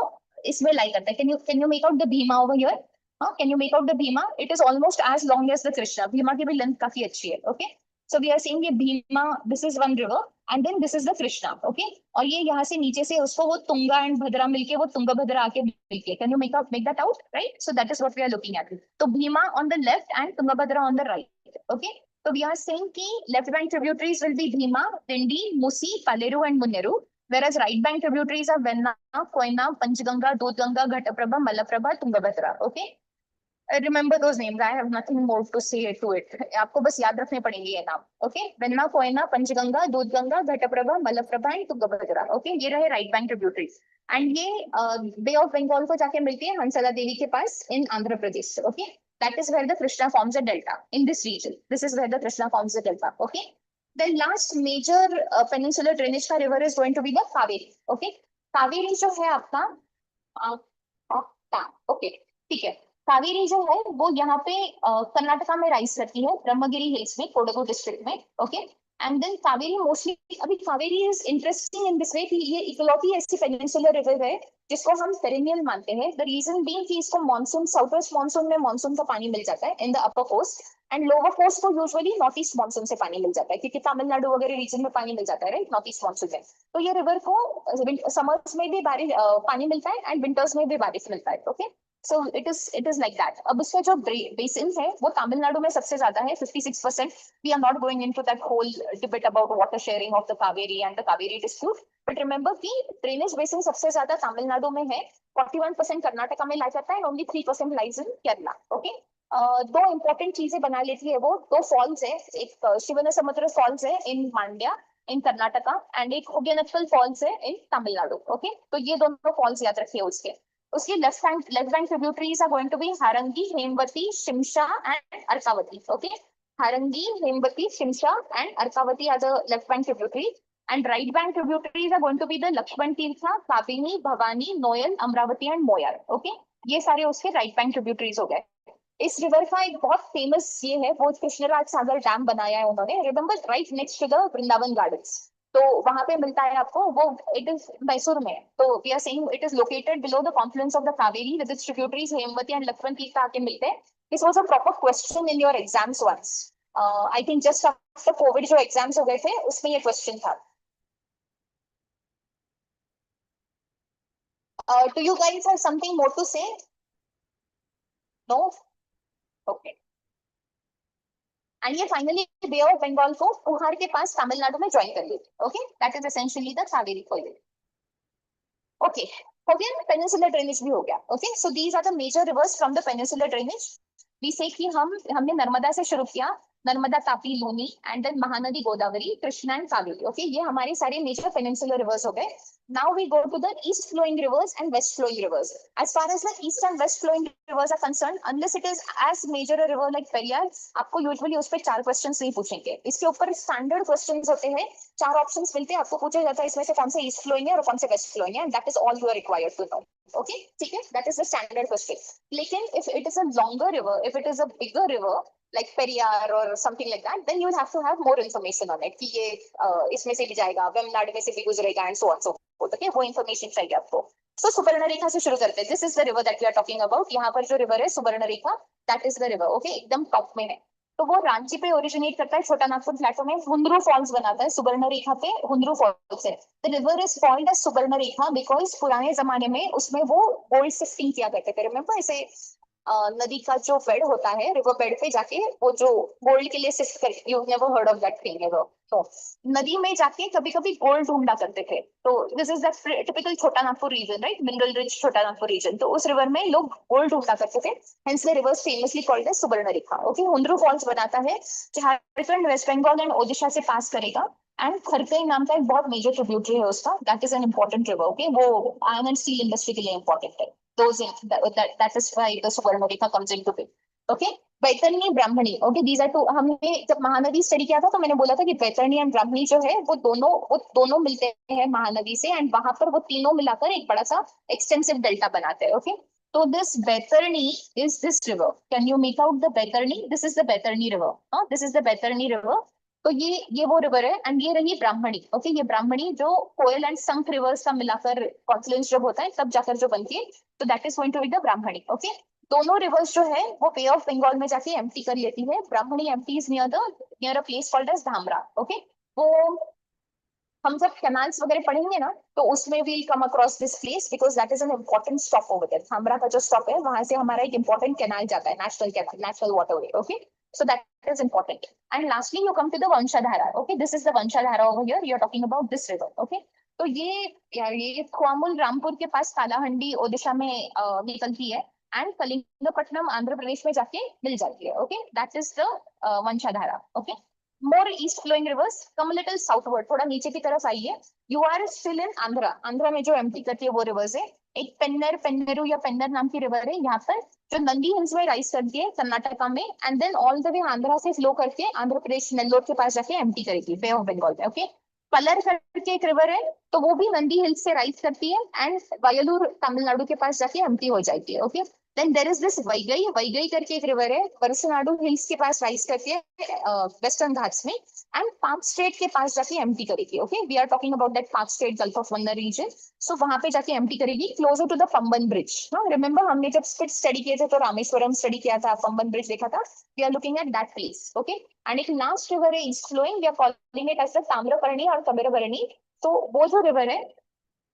इसमें लाई करता है, can you make out the Bhima over here? हाँ, can you make out the Bhima? It is almost as long as the Krishna. Bhima की भी लेंथ काफी अच्छी है। Okay, so we are saying ये Bhima, this is one river, and then this is the Krishna. Okay, और ये यहाँ से नीचे से उसको वो तुंगा एंड भद्रा मिलके वो तुंगभद्रा आके मिलके, can you make that out? Right, so that is what we are looking at. तो Bhima on the left and Tungabhadra on the right. Okay, so we are saying ki left bank tributaries will be Bhima, Dindi, Musi, Paleru and Munneru, whereas right bank tributaries are Venna, Koyna, Panchganga, Dudganga, Ghataprabha, Malaprabha, Tungabhadra. Okay, remember those names, I have nothing more to say to it. आपको बस याद रखने पड़ेंगे ये नाम। Okay, Venna, Koyna, Panchganga, Dudhganga, Ghataprabha, Malaprabha and Tungabhadra. Okay, ये रहे right bank tributaries, and ये बे ऑफ बंगाल को जाके मिलती है हंसला देवी के पास in Andhra Pradesh. Okay, that is where the Krishna forms a delta in this region. This is where the Krishna forms a delta. Okay, the last major peninsular drainage का river is going to be the Kaveri. Okay, Kaveri जो है आपका okay, ठीक है, कावेरी जो है वो यहाँ पे कर्नाटका में राइज करती है, ब्रह्मगिरी हिल्स में, कोडगु डिस्ट्रिक्ट में। Okay, and then Kaveri mostly, अभी Kaveri is interesting in this way कि ये इकलौती ऐसी पेनिनसुलर रिवर है जिसको हम पेरिनियल मानते हैं। द रीजन बीइंग कि इसको मानसून, साउथ वेस्ट मानसून में मानसून का पानी मिल जाता है in the upper coast, and lower coast को यूजुअली नॉर्थ ईस्ट मानसून से पानी मिल जाता है, क्योंकि तमिलनाडु वगैरह रीजन में पानी मिल जाता है, राइट, नॉर्थ ईस्ट मानसून में। तो ये रिवर को समर्स में भी बारिश पानी मिलता है एंड विंटर्स में भी बारिश मिलता है। Okay, so it is like that. अब उसका जो बेसिन है वो तमिलनाडु में सबसे ज्यादा है, 56%। We are not going into that whole debate about water sharing of the Kaveri and the Kaveri dispute, but remember कि ड्रेनेज बेसिन सबसे ज्यादा तमिलनाडु में है, 41% कर्नाटका में लाई जाता है, and only 3% lies in Kerala. Okay, दो इंपॉर्टेंट चीजें बना लेती है वो, दो फॉल्स है, एक शिवन समुद्र फॉल्स है इन मांड्या इन कर्नाटका, एंड एक होगेनकल फॉल्स है इन तमिलनाडु। ओके, तो ये दोनों फॉल्स याद रखिए उसके। उसकी left bank tributaries are going to be Harangi, Hemavati, Shimsha and Arkavati. Okay, Harangi, Hemavati, Shimsha and Arkavati are the left bank tributary, and right bank tributaries are going to be the Lakshmana Tirtha, Kabini, Bhavani, Noyyal, Amaravati and Moyar. Okay, ये सारे उसके राइट बैंक ट्रिब्यूटरीज हो गए। इस रिवर का एक बहुत फेमस ये है, वो कृष्णराज सागर डैम बनाया है उन्होंने, remember, right next to the Vrindavan gardens. तो वहां पे मिलता है आपको वो, इट इज मैसूर में, तो we are saying it is located below the confluence of the Kaveri with its tributaries Hemavati and Lakshmana Tirtha आके मिलते हैं। This was a proper question in your exams once, I think just after covid जो exams हो गए थे उसमें ये क्वेश्चन था। Do you guys have something more to say? No? Okay, and ये फाइनली बे ऑफ बंगाल को पुहार के पास तमिलनाडु में ज्वाइन कर ली। Okay, that is essentially the Kaveri for you. Okay, हो गया, पेनिनसुलर ड्रेनेज भी हो गया। Okay, so these are the major rivers from the peninsular drainage. We say कि हमने नर्मदा से शुरू किया, Narmada, Tapi, Luni, and then Mahanadi, Godavari, Krishna and Kaveri. Okay, ये हमारे सारे मेजर पेनिनसुलर रिवर्स हो गए। Now we go to the east flowing rivers and west flowing rivers. As far as the east and west flowing rivers are concerned, unless it is as major a river like Periyar, आपको usually उस पे 4 questions नहीं पूछेंगे। इसके ऊपर standard questions होते हैं, 4 options मिलते हैं, आपको पूछा जाता है इसमें से कौन से ईस्ट फ्लोइंग है और कौन से वेस्ट फ्लोइंग है, and that is all you are required to know. Okay, ठीक है, that is the standard question. लेकिन if it is a longer river, if it is a bigger river like Periyar or something like that, then you will have to have more information on it कि ये इसमें से भी जाएगा, वेमनाड में से भी गुजरेगा, and so on so forth. Okay, वो इन्फॉर्मेशन चाहिए आपको। सो सुवर्णरेखा से शुरू करते हैं। This is the river that we are talking about. यहाँ पर जो रिवर है Subarnarekha, that is the river. Okay, एकदम टॉप में है। तो वो रांची पे ओरिजिनेट करता है, छोटा नागपुर प्लेटो में हुंद्रू फॉल्स बनाता है, सुवर्णरेखा पे हुंद्रू फॉल्स है। The river is called as Subarnarekha because पुराने जमाने में उसमें वो गोल्ड शिफ्टिंग किया करते थे। रिमेंबर, ऐसे नदी का जो बेड होता है, रिवर बेड पे जाके वो जो गोल्ड के लिए शिफ्ट कर, you never heard of that thing ever. तो नदी में जाके कभी कभी गोल्ड ढूंढा करते थे। तो this is the typical Chota Nagpur region, right, mineral rich Chota Nagpur reason. तो उस रिवर में लोग गोल्ड ढूंढा करते थे, hence the river famously called as Suvarnarekha. Okay, Hundru falls बनाता है, झारखंड, वेस्ट बंगाल एंड ओडिशा से पास करेगा, एंड खरकई नाम का एक बहुत मेजर ट्रिब्यूटरी है उसका, that is an important river, okay, वो आयरन एंड स्टील इंडस्ट्री के लिए इंपॉर्टेंट है, that is why the Subarnarekha comes into pic, okay. Baitarani Brahmani, okay, these are two, हमने जब महानदी स्टडी किया था तो मैंने बोला था कि बैतरणी एंड ब्राह्मणी जो है वो दोनों मिलते हैं महानदी से, एंड वहां पर वो तीनों मिलाकर एक बड़ा सा एक्सटेंसिव डेल्टा बनाते हैं, ओके। तो this Baitarani is this river. Can you make out the Baitarni? This is the Baitarni river. This is the Baitarni river. तो ये वो रिवर है, एंड ये रही ब्राह्मणी, ओके। ये ब्राह्मणी जो कोयल एंड संख रिवर्स का मिलाकर कॉन्फ्लुएंस जब होता है तब जाकर जो बनती है, तो that is going to be the Brahmani, okay. दोनों रिवर्स जो है वो बे ऑफ बंगाल में जाके एम्प्टी कर लेती है। Brahmani empties near a place called as Dhamra, okay. वो हम जब कैनाल्स वगैरह पढ़ेंगे ना तो उसमें we'll come across this place because that is an important stop over there. Dhamra का जो स्टॉप है वहां से हमारा एक इंपॉर्टेंट कैनाल जाता है, national canal, national waterway, okay. So that is important. And lastly, you come to the Vanshadhara. Okay, this is the Vanshadhara over here. You are talking about this river. Okay, तो ये खुआमुल रामपुर के पास कालाहंडी ओडिशा में निकलती है, and Kalingapatnam Andhra Pradesh में जाके मिल जाती है, okay. That is the Vamsadhara, okay. More east flowing rivers, come little southward, थोड़ा नीचे की तरफ आइए। You are still in Andhra, Andhra में जो एम्प्टी करती है वो रिवर्स है। एक पेन्नरू या पेन्नर नाम की रिवर है यहाँ पर, जो नंदी हिल्स में राइज करती है कर्नाटका में, and then all the way Andhra से फ्लो करके आंध्र प्रदेश नेल्लोर के पास जाके एम्प्टी करेगी बे ऑफ बंगाल में, ओके। पलर करके एक रिवर है, तो वो भी नंदी हिल्स से राइज करती है एंड वयलूर तमिलनाडु के पास जाके एम्प्टी हो जाती है, okay. Then there is this Vaigai, Vaigai करके एक रिवर है, वरुसनाडु हिल्स के पास राइज करती है वेस्टर्न घाट्स में, एंड पाक स्टेट के पास जाके एम्प्टी करेगी, okay. We are talking about that Palk strait gulf of Mannar region. So वहां पे जाके एम्प्टी करेगी closer to the Pamban bridge. Remember हमने जब स्पिट स्टडी किए थे तो रामेश्वरम स्टडी किया था, पंबन ब्रिज देखा था। We are looking at that place, okay. And एक लास्ट रिवर है east flowing, we are calling it as the Tamraparni और तमिरबरणी। तो वो जो रिवर है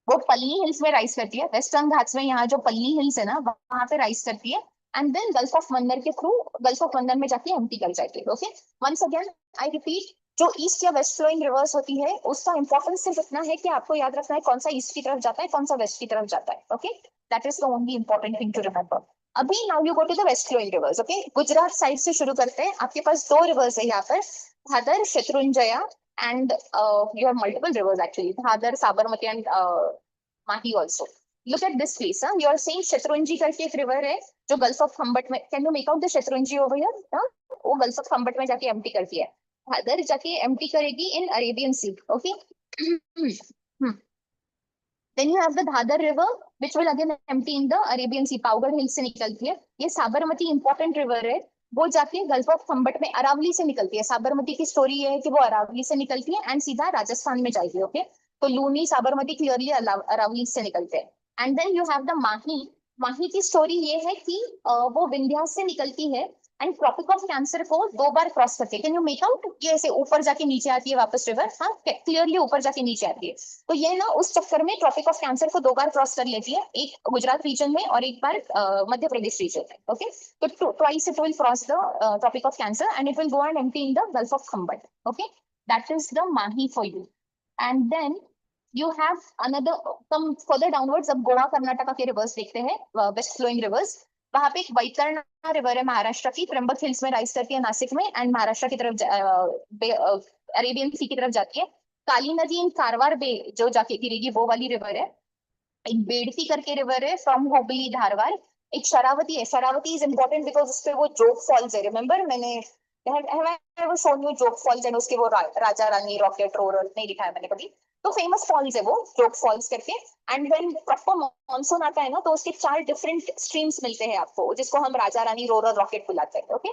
वो पल्ली हिल्स में राइज करती है, वेस्टर्न घाट्स में, यहाँ जो पल्ली हिल्स है ना वहां पे राइज करती है, and then gulf of Mannar के थ्रू गल्फ ऑफ मन्नार में जाके एम्प्टी कर जाती है, okay. Once again I repeat, जो ईस्ट या वेस्ट फ्लोइंग रिवर्स होती है उसका इंपॉर्टेंस सिर्फ इतना है कि आपको याद रखना है कौन सा ईस्ट की तरफ जाता है, कौन सा वेस्ट की तरफ जाता है, okay. That is the only important thing to remember. अभी now you go to the west flowing rivers, okay. Gujarat side से शुरू करते हैं। आपके पास दो रिवर्स है यहाँ पर, Bhadar, शत्रुंजया, and you have multiple rivers actually, Bhadar, Sabarmati and Mahi also. Look at this place, huh? You are saying Shatrunji करके एक river है जो Gulf of Khambat में, can you make out the Shatrunji over here? वो Gulf of Khambat में जाके empty करती है, भादर जाके empty करेगी in Arabian Sea, okay? Then you have the Dhadar river, which will again empty in the Arabian Sea. Pavagadh हिल से निकलती है। ये साबरमती इंपॉर्टेंट रिवर है, वो जाके गल्फ ऑफ खम्बट में अरावली से निकलती है। साबरमती की स्टोरी ये है कि वो अरावली से निकलती है एंड सीधा राजस्थान में जाएगी, ओके। तो लूनी साबरमती क्लियरली अरावली से निकलते हैं। And then you have the Mahi. Mahi की स्टोरी ये है कि वो विंध्यास से निकलती है एंड ट्रॉपिक ऑफ कैंसर को दो बार क्रॉस करती है। कैन यू मेक आउट, ये ऐसे ऊपर जाके नीचे आती है वापस रिवर, हाँ क्लियरली ऊपर जाके नीचे आती है। तो ये ना उस चक्कर में ट्रॉपिक ऑफ कैंसर को दो बार क्रॉस कर लेती है, एक गुजरात रीजन में और एक बार मध्य प्रदेश रीजन में, ओके। तो twice it will cross the tropic of cancer and it will go and empty in the gulf of Khambhat, okay. That is the Mahi for you. And then you have another, come further downwards, अब गोवा कर्नाटका के reverse देखते हैं, waste flowing reverse. वहां पे एक Vaitarna river है महाराष्ट्र की, Trimbak hills में राइज करती है नासिक में, एंड महाराष्ट्र की तरफ अरेबियन सी की तरफ जाती है। काली नदी इन कारवार बे जो जाके गिरेगी वो वाली रिवर है। एक बेड़ती करके रिवर है फ्रॉम हुबली धारवाड़। एक शरावती है, शरावती इज इंपॉर्टेंट बिकॉज उस पे वो जोग फॉल्स है। रिमेंबर मैंने शोन यू जोग फॉल्स एंड उसके वो राजा रानी रॉकेट रोर नहीं लिखा है मैंने कभी, तो फेमस फॉल्स है वो जोग फॉल्स करके। एंड व्हेन प्रॉपर मॉनसून आता है ना तो उसके 4 डिफरेंट स्ट्रीम्स मिलते हैं आपको, जिसको हम राजा रानी रोर रॉकेट बुलाते हैं, okay.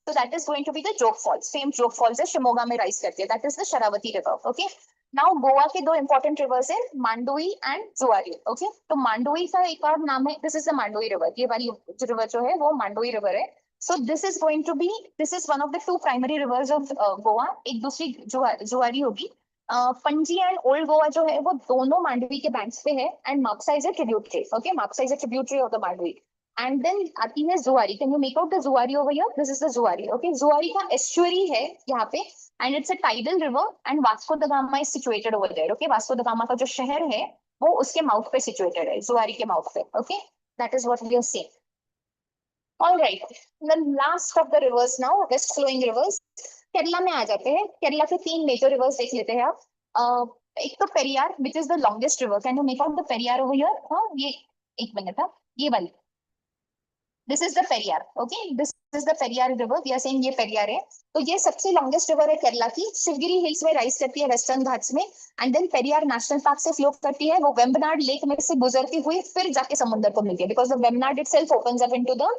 So that is going to be the जोग फॉल्स। सेम जोग फॉल्स है, शिमोगा में राइज करती है, that is the Sharavati river, okay. Now Goa के दो इंपॉर्टेंट रिवर्स है, मांडोई एंड जुआरी, ओके। तो मांडोई का एक और नाम है, दिस इज द मांडोई रिवर, ये वाली रिवर जो है वो मांडोई रिवर है। So this is going to be, this is one of the 2 primary rivers of Goa। एक दूसरी जुआरी होगी। पंजी एंड ओल्ड गोवा जो है वो दोनों मांडवी के बैंक्स पे है, and Mapusa is a tributary, okay. Mapusa is a tributary of the Mandovi. And then आती है Zuari. Can you make out the Zuari over here? This is the Zuari, okay. Zuari का एस्चुअरी है यहाँ पे, and it's a tidal river, and Vasco da Gama is situated over there, okay. Vasco da Gama का जो शहर है वो उसके माउथ पे सिचुएटेड है, जुआरी के माउथ पे, okay. That is what we are saying. All right, the last of the rivers now, west flowing rivers. Kerala में आ जाते हैं। केरला के तीन मेजर रिवर्स देख लेते हैं आप। एक तो Periyar which is the longest river. Can you make out the Periyar over here? हाँ, ये एक मिनट था, ये वाली, this is the Periyar. Okay, this is the Periyar river, we are saying ये पेरियार है। तो ये सबसे लॉन्गेस्ट रिवर है केरला की, शिवगिरी हिल्स में राइज करती है वेस्टर्न घाट्स में, and then Periyar national park से फ्लो करती है, वो वेम्बनाड लेक में से गुजरती हुई फिर जाके समुद्र को मिलती है, because the Vembanad itself opens up into the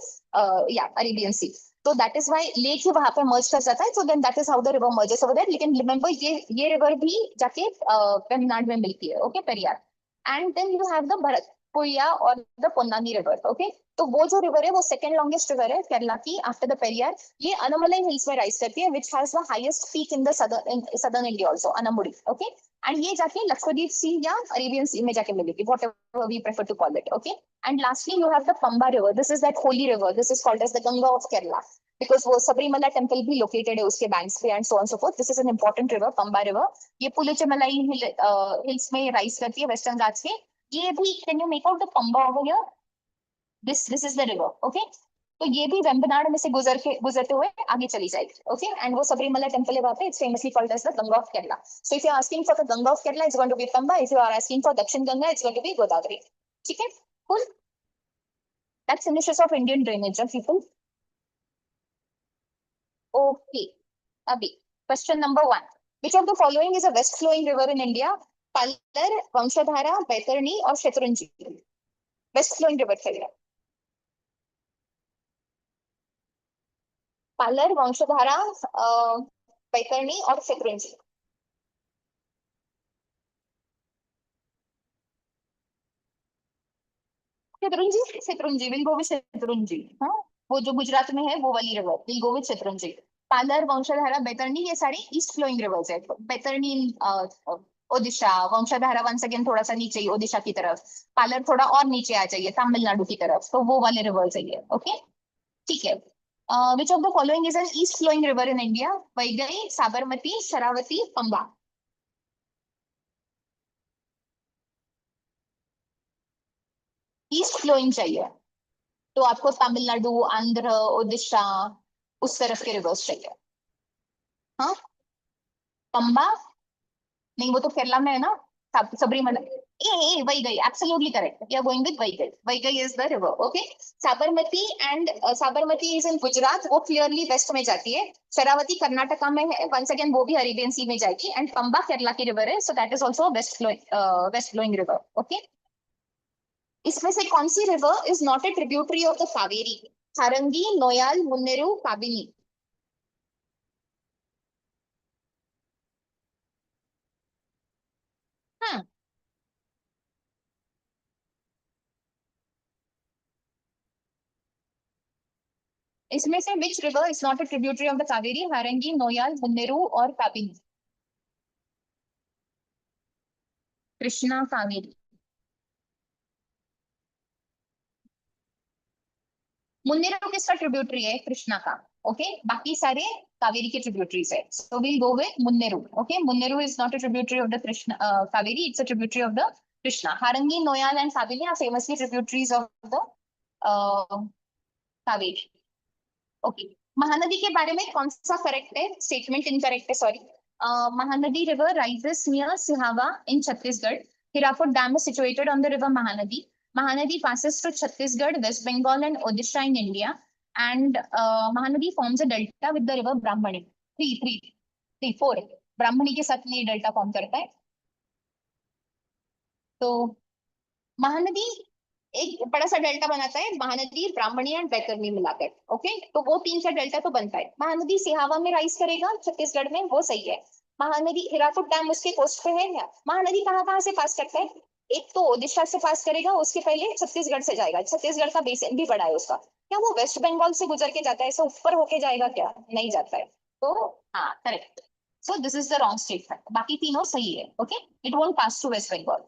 या अरेबियन सी। तो दैट इज व्हाई लेक ही वहां पे मर्ज कर जाता है, so then that is how the river merges over there. लेकिन रिमेंबर ये रिवर भी जाके वेम्बनाड में मिलती है, okay, Periyar. And then you have the Bharathapuzha और द पोन्नानी रिवर, ओके। तो वो जो रिवर है वो सेकंड लॉन्गेस्ट रिवर है केरला की आफ्टर द पेरियार। ये अनामलाई हिल्स में राइज करती है, which has the highest peak in the southern India also, Anamudi, okay. And ये जाके लक्षद्वीप सी या अरेबियन सी में जाके मिलेगी, whatever we prefer to call it, okay. And lastly you have the Pamba river, this is that holy river, this is called as the Ganga of Kerala, because वो Sabarimala temple भी located है उसके बैंक्स पे, and so on so forth. This is an important river, Pamba river. ये Pulichamalai hills में rise करती है Western Ghats के। ये भी, can you make out the Pamba over here? This is the river, okay. तो ये भी वेम्बनाड में से गुजरते हुए आगे चली जाएगी, ओके। एंड वो सबरीमला टेम्पल है वहां पे, it's famously called as the Ganga of Kerala. So if you are asking for the Ganga of Kerala, it's going to be Pamba. If you are asking for Dakshin Ganga, it's going to be Godavari. ठीक है, cool. That finishes of Indian drainage, people. Okay. Abhi, question number 1. Which of the following is a west flowing river in India? Palar, Vamshadhara, Baitarni और Shetranji? West flowing river है। Parlour, Vamsadhara, Baitarani और शतरंजी। शतरंजी, शतरंजी, will go with शतरंजी। हाँ, वो जो गुजरात में है वो वाली river, will go with Shatranji. Palar, Vamsadhara, Baitarani ये सारी ईस्ट फ्लोइंग रिवर्स है। बैतरणी ओडिशा, वंशधारा वंस अगेन थोड़ा सा नीचे ही ओडिशा की तरफ, पालर थोड़ा और नीचे आ जाइए तमिलनाडु की तरफ, तो वो वाले रिवर्स है ये, ओके। ठीक है। Which of the following is an east flowing river in India? Vaigai, Sabarmati, Sharavati, Pamba. East flowing चाहिए तो आपको तमिलनाडु, आंध्र, ओडिशा उस तरफ के रिवर्स चाहिए। हाँ, पंबा नहीं, वो तो केरला में है ना, Sabarimala. A Vaigai, absolutely correct, you are going with Vaigai, Vaigai is the river, okay. Sabarmati and Sabarmati is in Gujarat, वो क्लियरली वेस्ट में जाती है। शरावती कर्नाटका में है, वंस अगेन वो भी अरेबियन सी में जाएगी। एंड पंबा केरला की रिवर है, so that is also west flowing river, okay. इसमें से कौन सी river is not a tributary of the Kaveri? Harangi, Noyyal, Munneru, Kabini. हाँ, इसमें से which river is not a tributary of the Kaveri? Harangi, Noyyal, Munneru और काबिनी। कृष्णा, कावेरी। मुन्नेरू किसका ट्रिब्यूटरी है? कृष्णा का, ओके। बाकी सारे कावेरी के ट्रिब्यूटरीज है, so will go with Munneru, okay. Munneru is not a tributary of the Krishna Kaveri, it's a tributary of the Krishna. Harangi, Noyyal and Kabini are famously tributaries of the Kaveri, okay. Mahanadi के बारे में कौन सा करेक्ट है स्टेटमेंट? इनकरेक्ट है, sorry. Mahanadi river rises near Sihawa in Chhattisgarh. Hirakud dam is situated on the river Mahanadi. Mahanadi passes through Chhattisgarh, West Bengal, and Odisha in India. And Mahanadi forms a delta with the river Brahmani. Three, four. ब्राह्मणी के साथ ये delta form करता है। तो महानदी एक बड़ा सा delta बनाता है, महानदी, ब्राह्मणी एंड बैतरणी मिलाकर, ओके। तो वो तीन सा डेल्टा तो बनता है। महानदी सिहावा में राइज करेगा छत्तीसगढ़ में, वो सही है। महानदी, हिराकुड डैम उसके कोस्ट पे है क्या? महानदी कहाँ कहाँ से पास करता है? एक तो ओडिशा से पास करेगा, उसके पहले छत्तीसगढ़ से जाएगा, छत्तीसगढ़ का बेसिन भी बड़ा है उसका। क्या वो वेस्ट बंगाल से गुजर के जाता है? ऐसा ऊपर होके जाएगा क्या? नहीं जाता है। तो हाँ, correct. So this is the wrong statement, बाकी तीनों सही है, okay. It won't pass to West Bengal.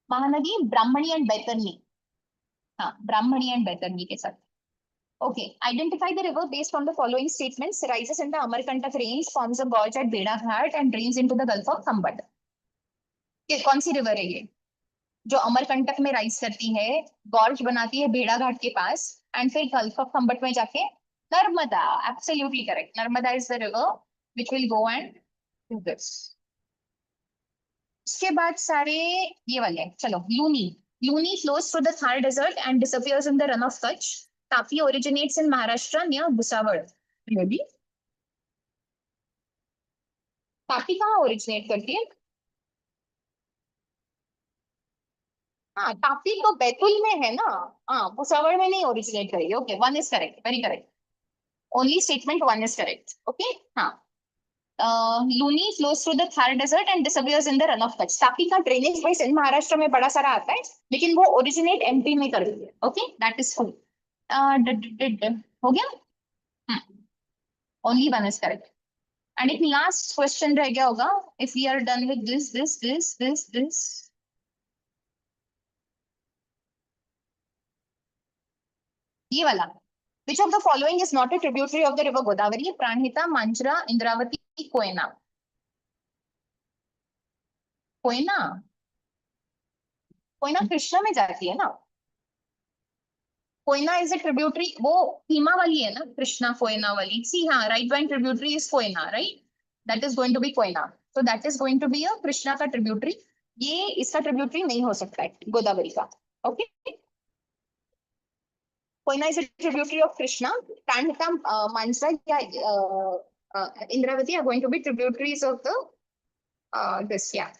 Mahanadi, Brahmani and Baitarani. हाँ, ब्राह्मणी एंड बैतरणी के साथ। Okay, identify the river based on the following statements. Rises in the Amarkantak range, forms a gorge at Bedaghat and drains into the Gulf of Khambhat. कौन सी river है ये? जो अमरकंटक में rise करती है, गॉर्ज बनाती है भेड़ा घाट के पास, एंड फिर गल्फ ऑफ खम्बट में जाके Narmada, absolutely correct, Narmada is the river which will go and do this. उसके बाद सारे ये वाले, चलो Luni. Luni flows through the Thar desert and disappears in the run of Kutch. Tapi originates in Maharashtra near Bhusawal. Really? Tapi कहाँ originate करती है? हाँ, तापी तो बैतूल में है ना। हाँ, भुसावल में नहीं ओरिजिनेट करेगी। Okay, one is correct, very correct. Only statement one is correct. Okay, हाँ। Luni flows through the Thar desert and disappears in the Rann of Kutch. Tapi का ड्रेनेज बेस इन महाराष्ट्र में बड़ा सारा आता है, लेकिन वो ओरिजिनेट एमपी में करती है। Okay, that is full. हो गया। Only one is correct. And एक लास्ट क्वेश्चन रह गया होगा, if we are done with this. ये वाला, which of the following is not a tributary of the river Godavari? Pranahita, मांजरा, इंद्रावती, कोयना। कोयना, कोयना कृष्णा में जाती है ना। कोयना इज ए ट्रिब्यूटरी, वो सीमा वाली है ना, कृष्णा कोयना वाली। सी हाँ, right one tributary is Koyna, right, that is going to be Koyna. so that is going to be a Krishna का ट्रिब्यूटरी। ये इसका ट्रिब्यूटरी नहीं हो सकता है गोदावरी का। Okay, Koyna is a tributary of Krishna. Pranhita, Mansra या Indravati are going to be tributaries of the this, yeah.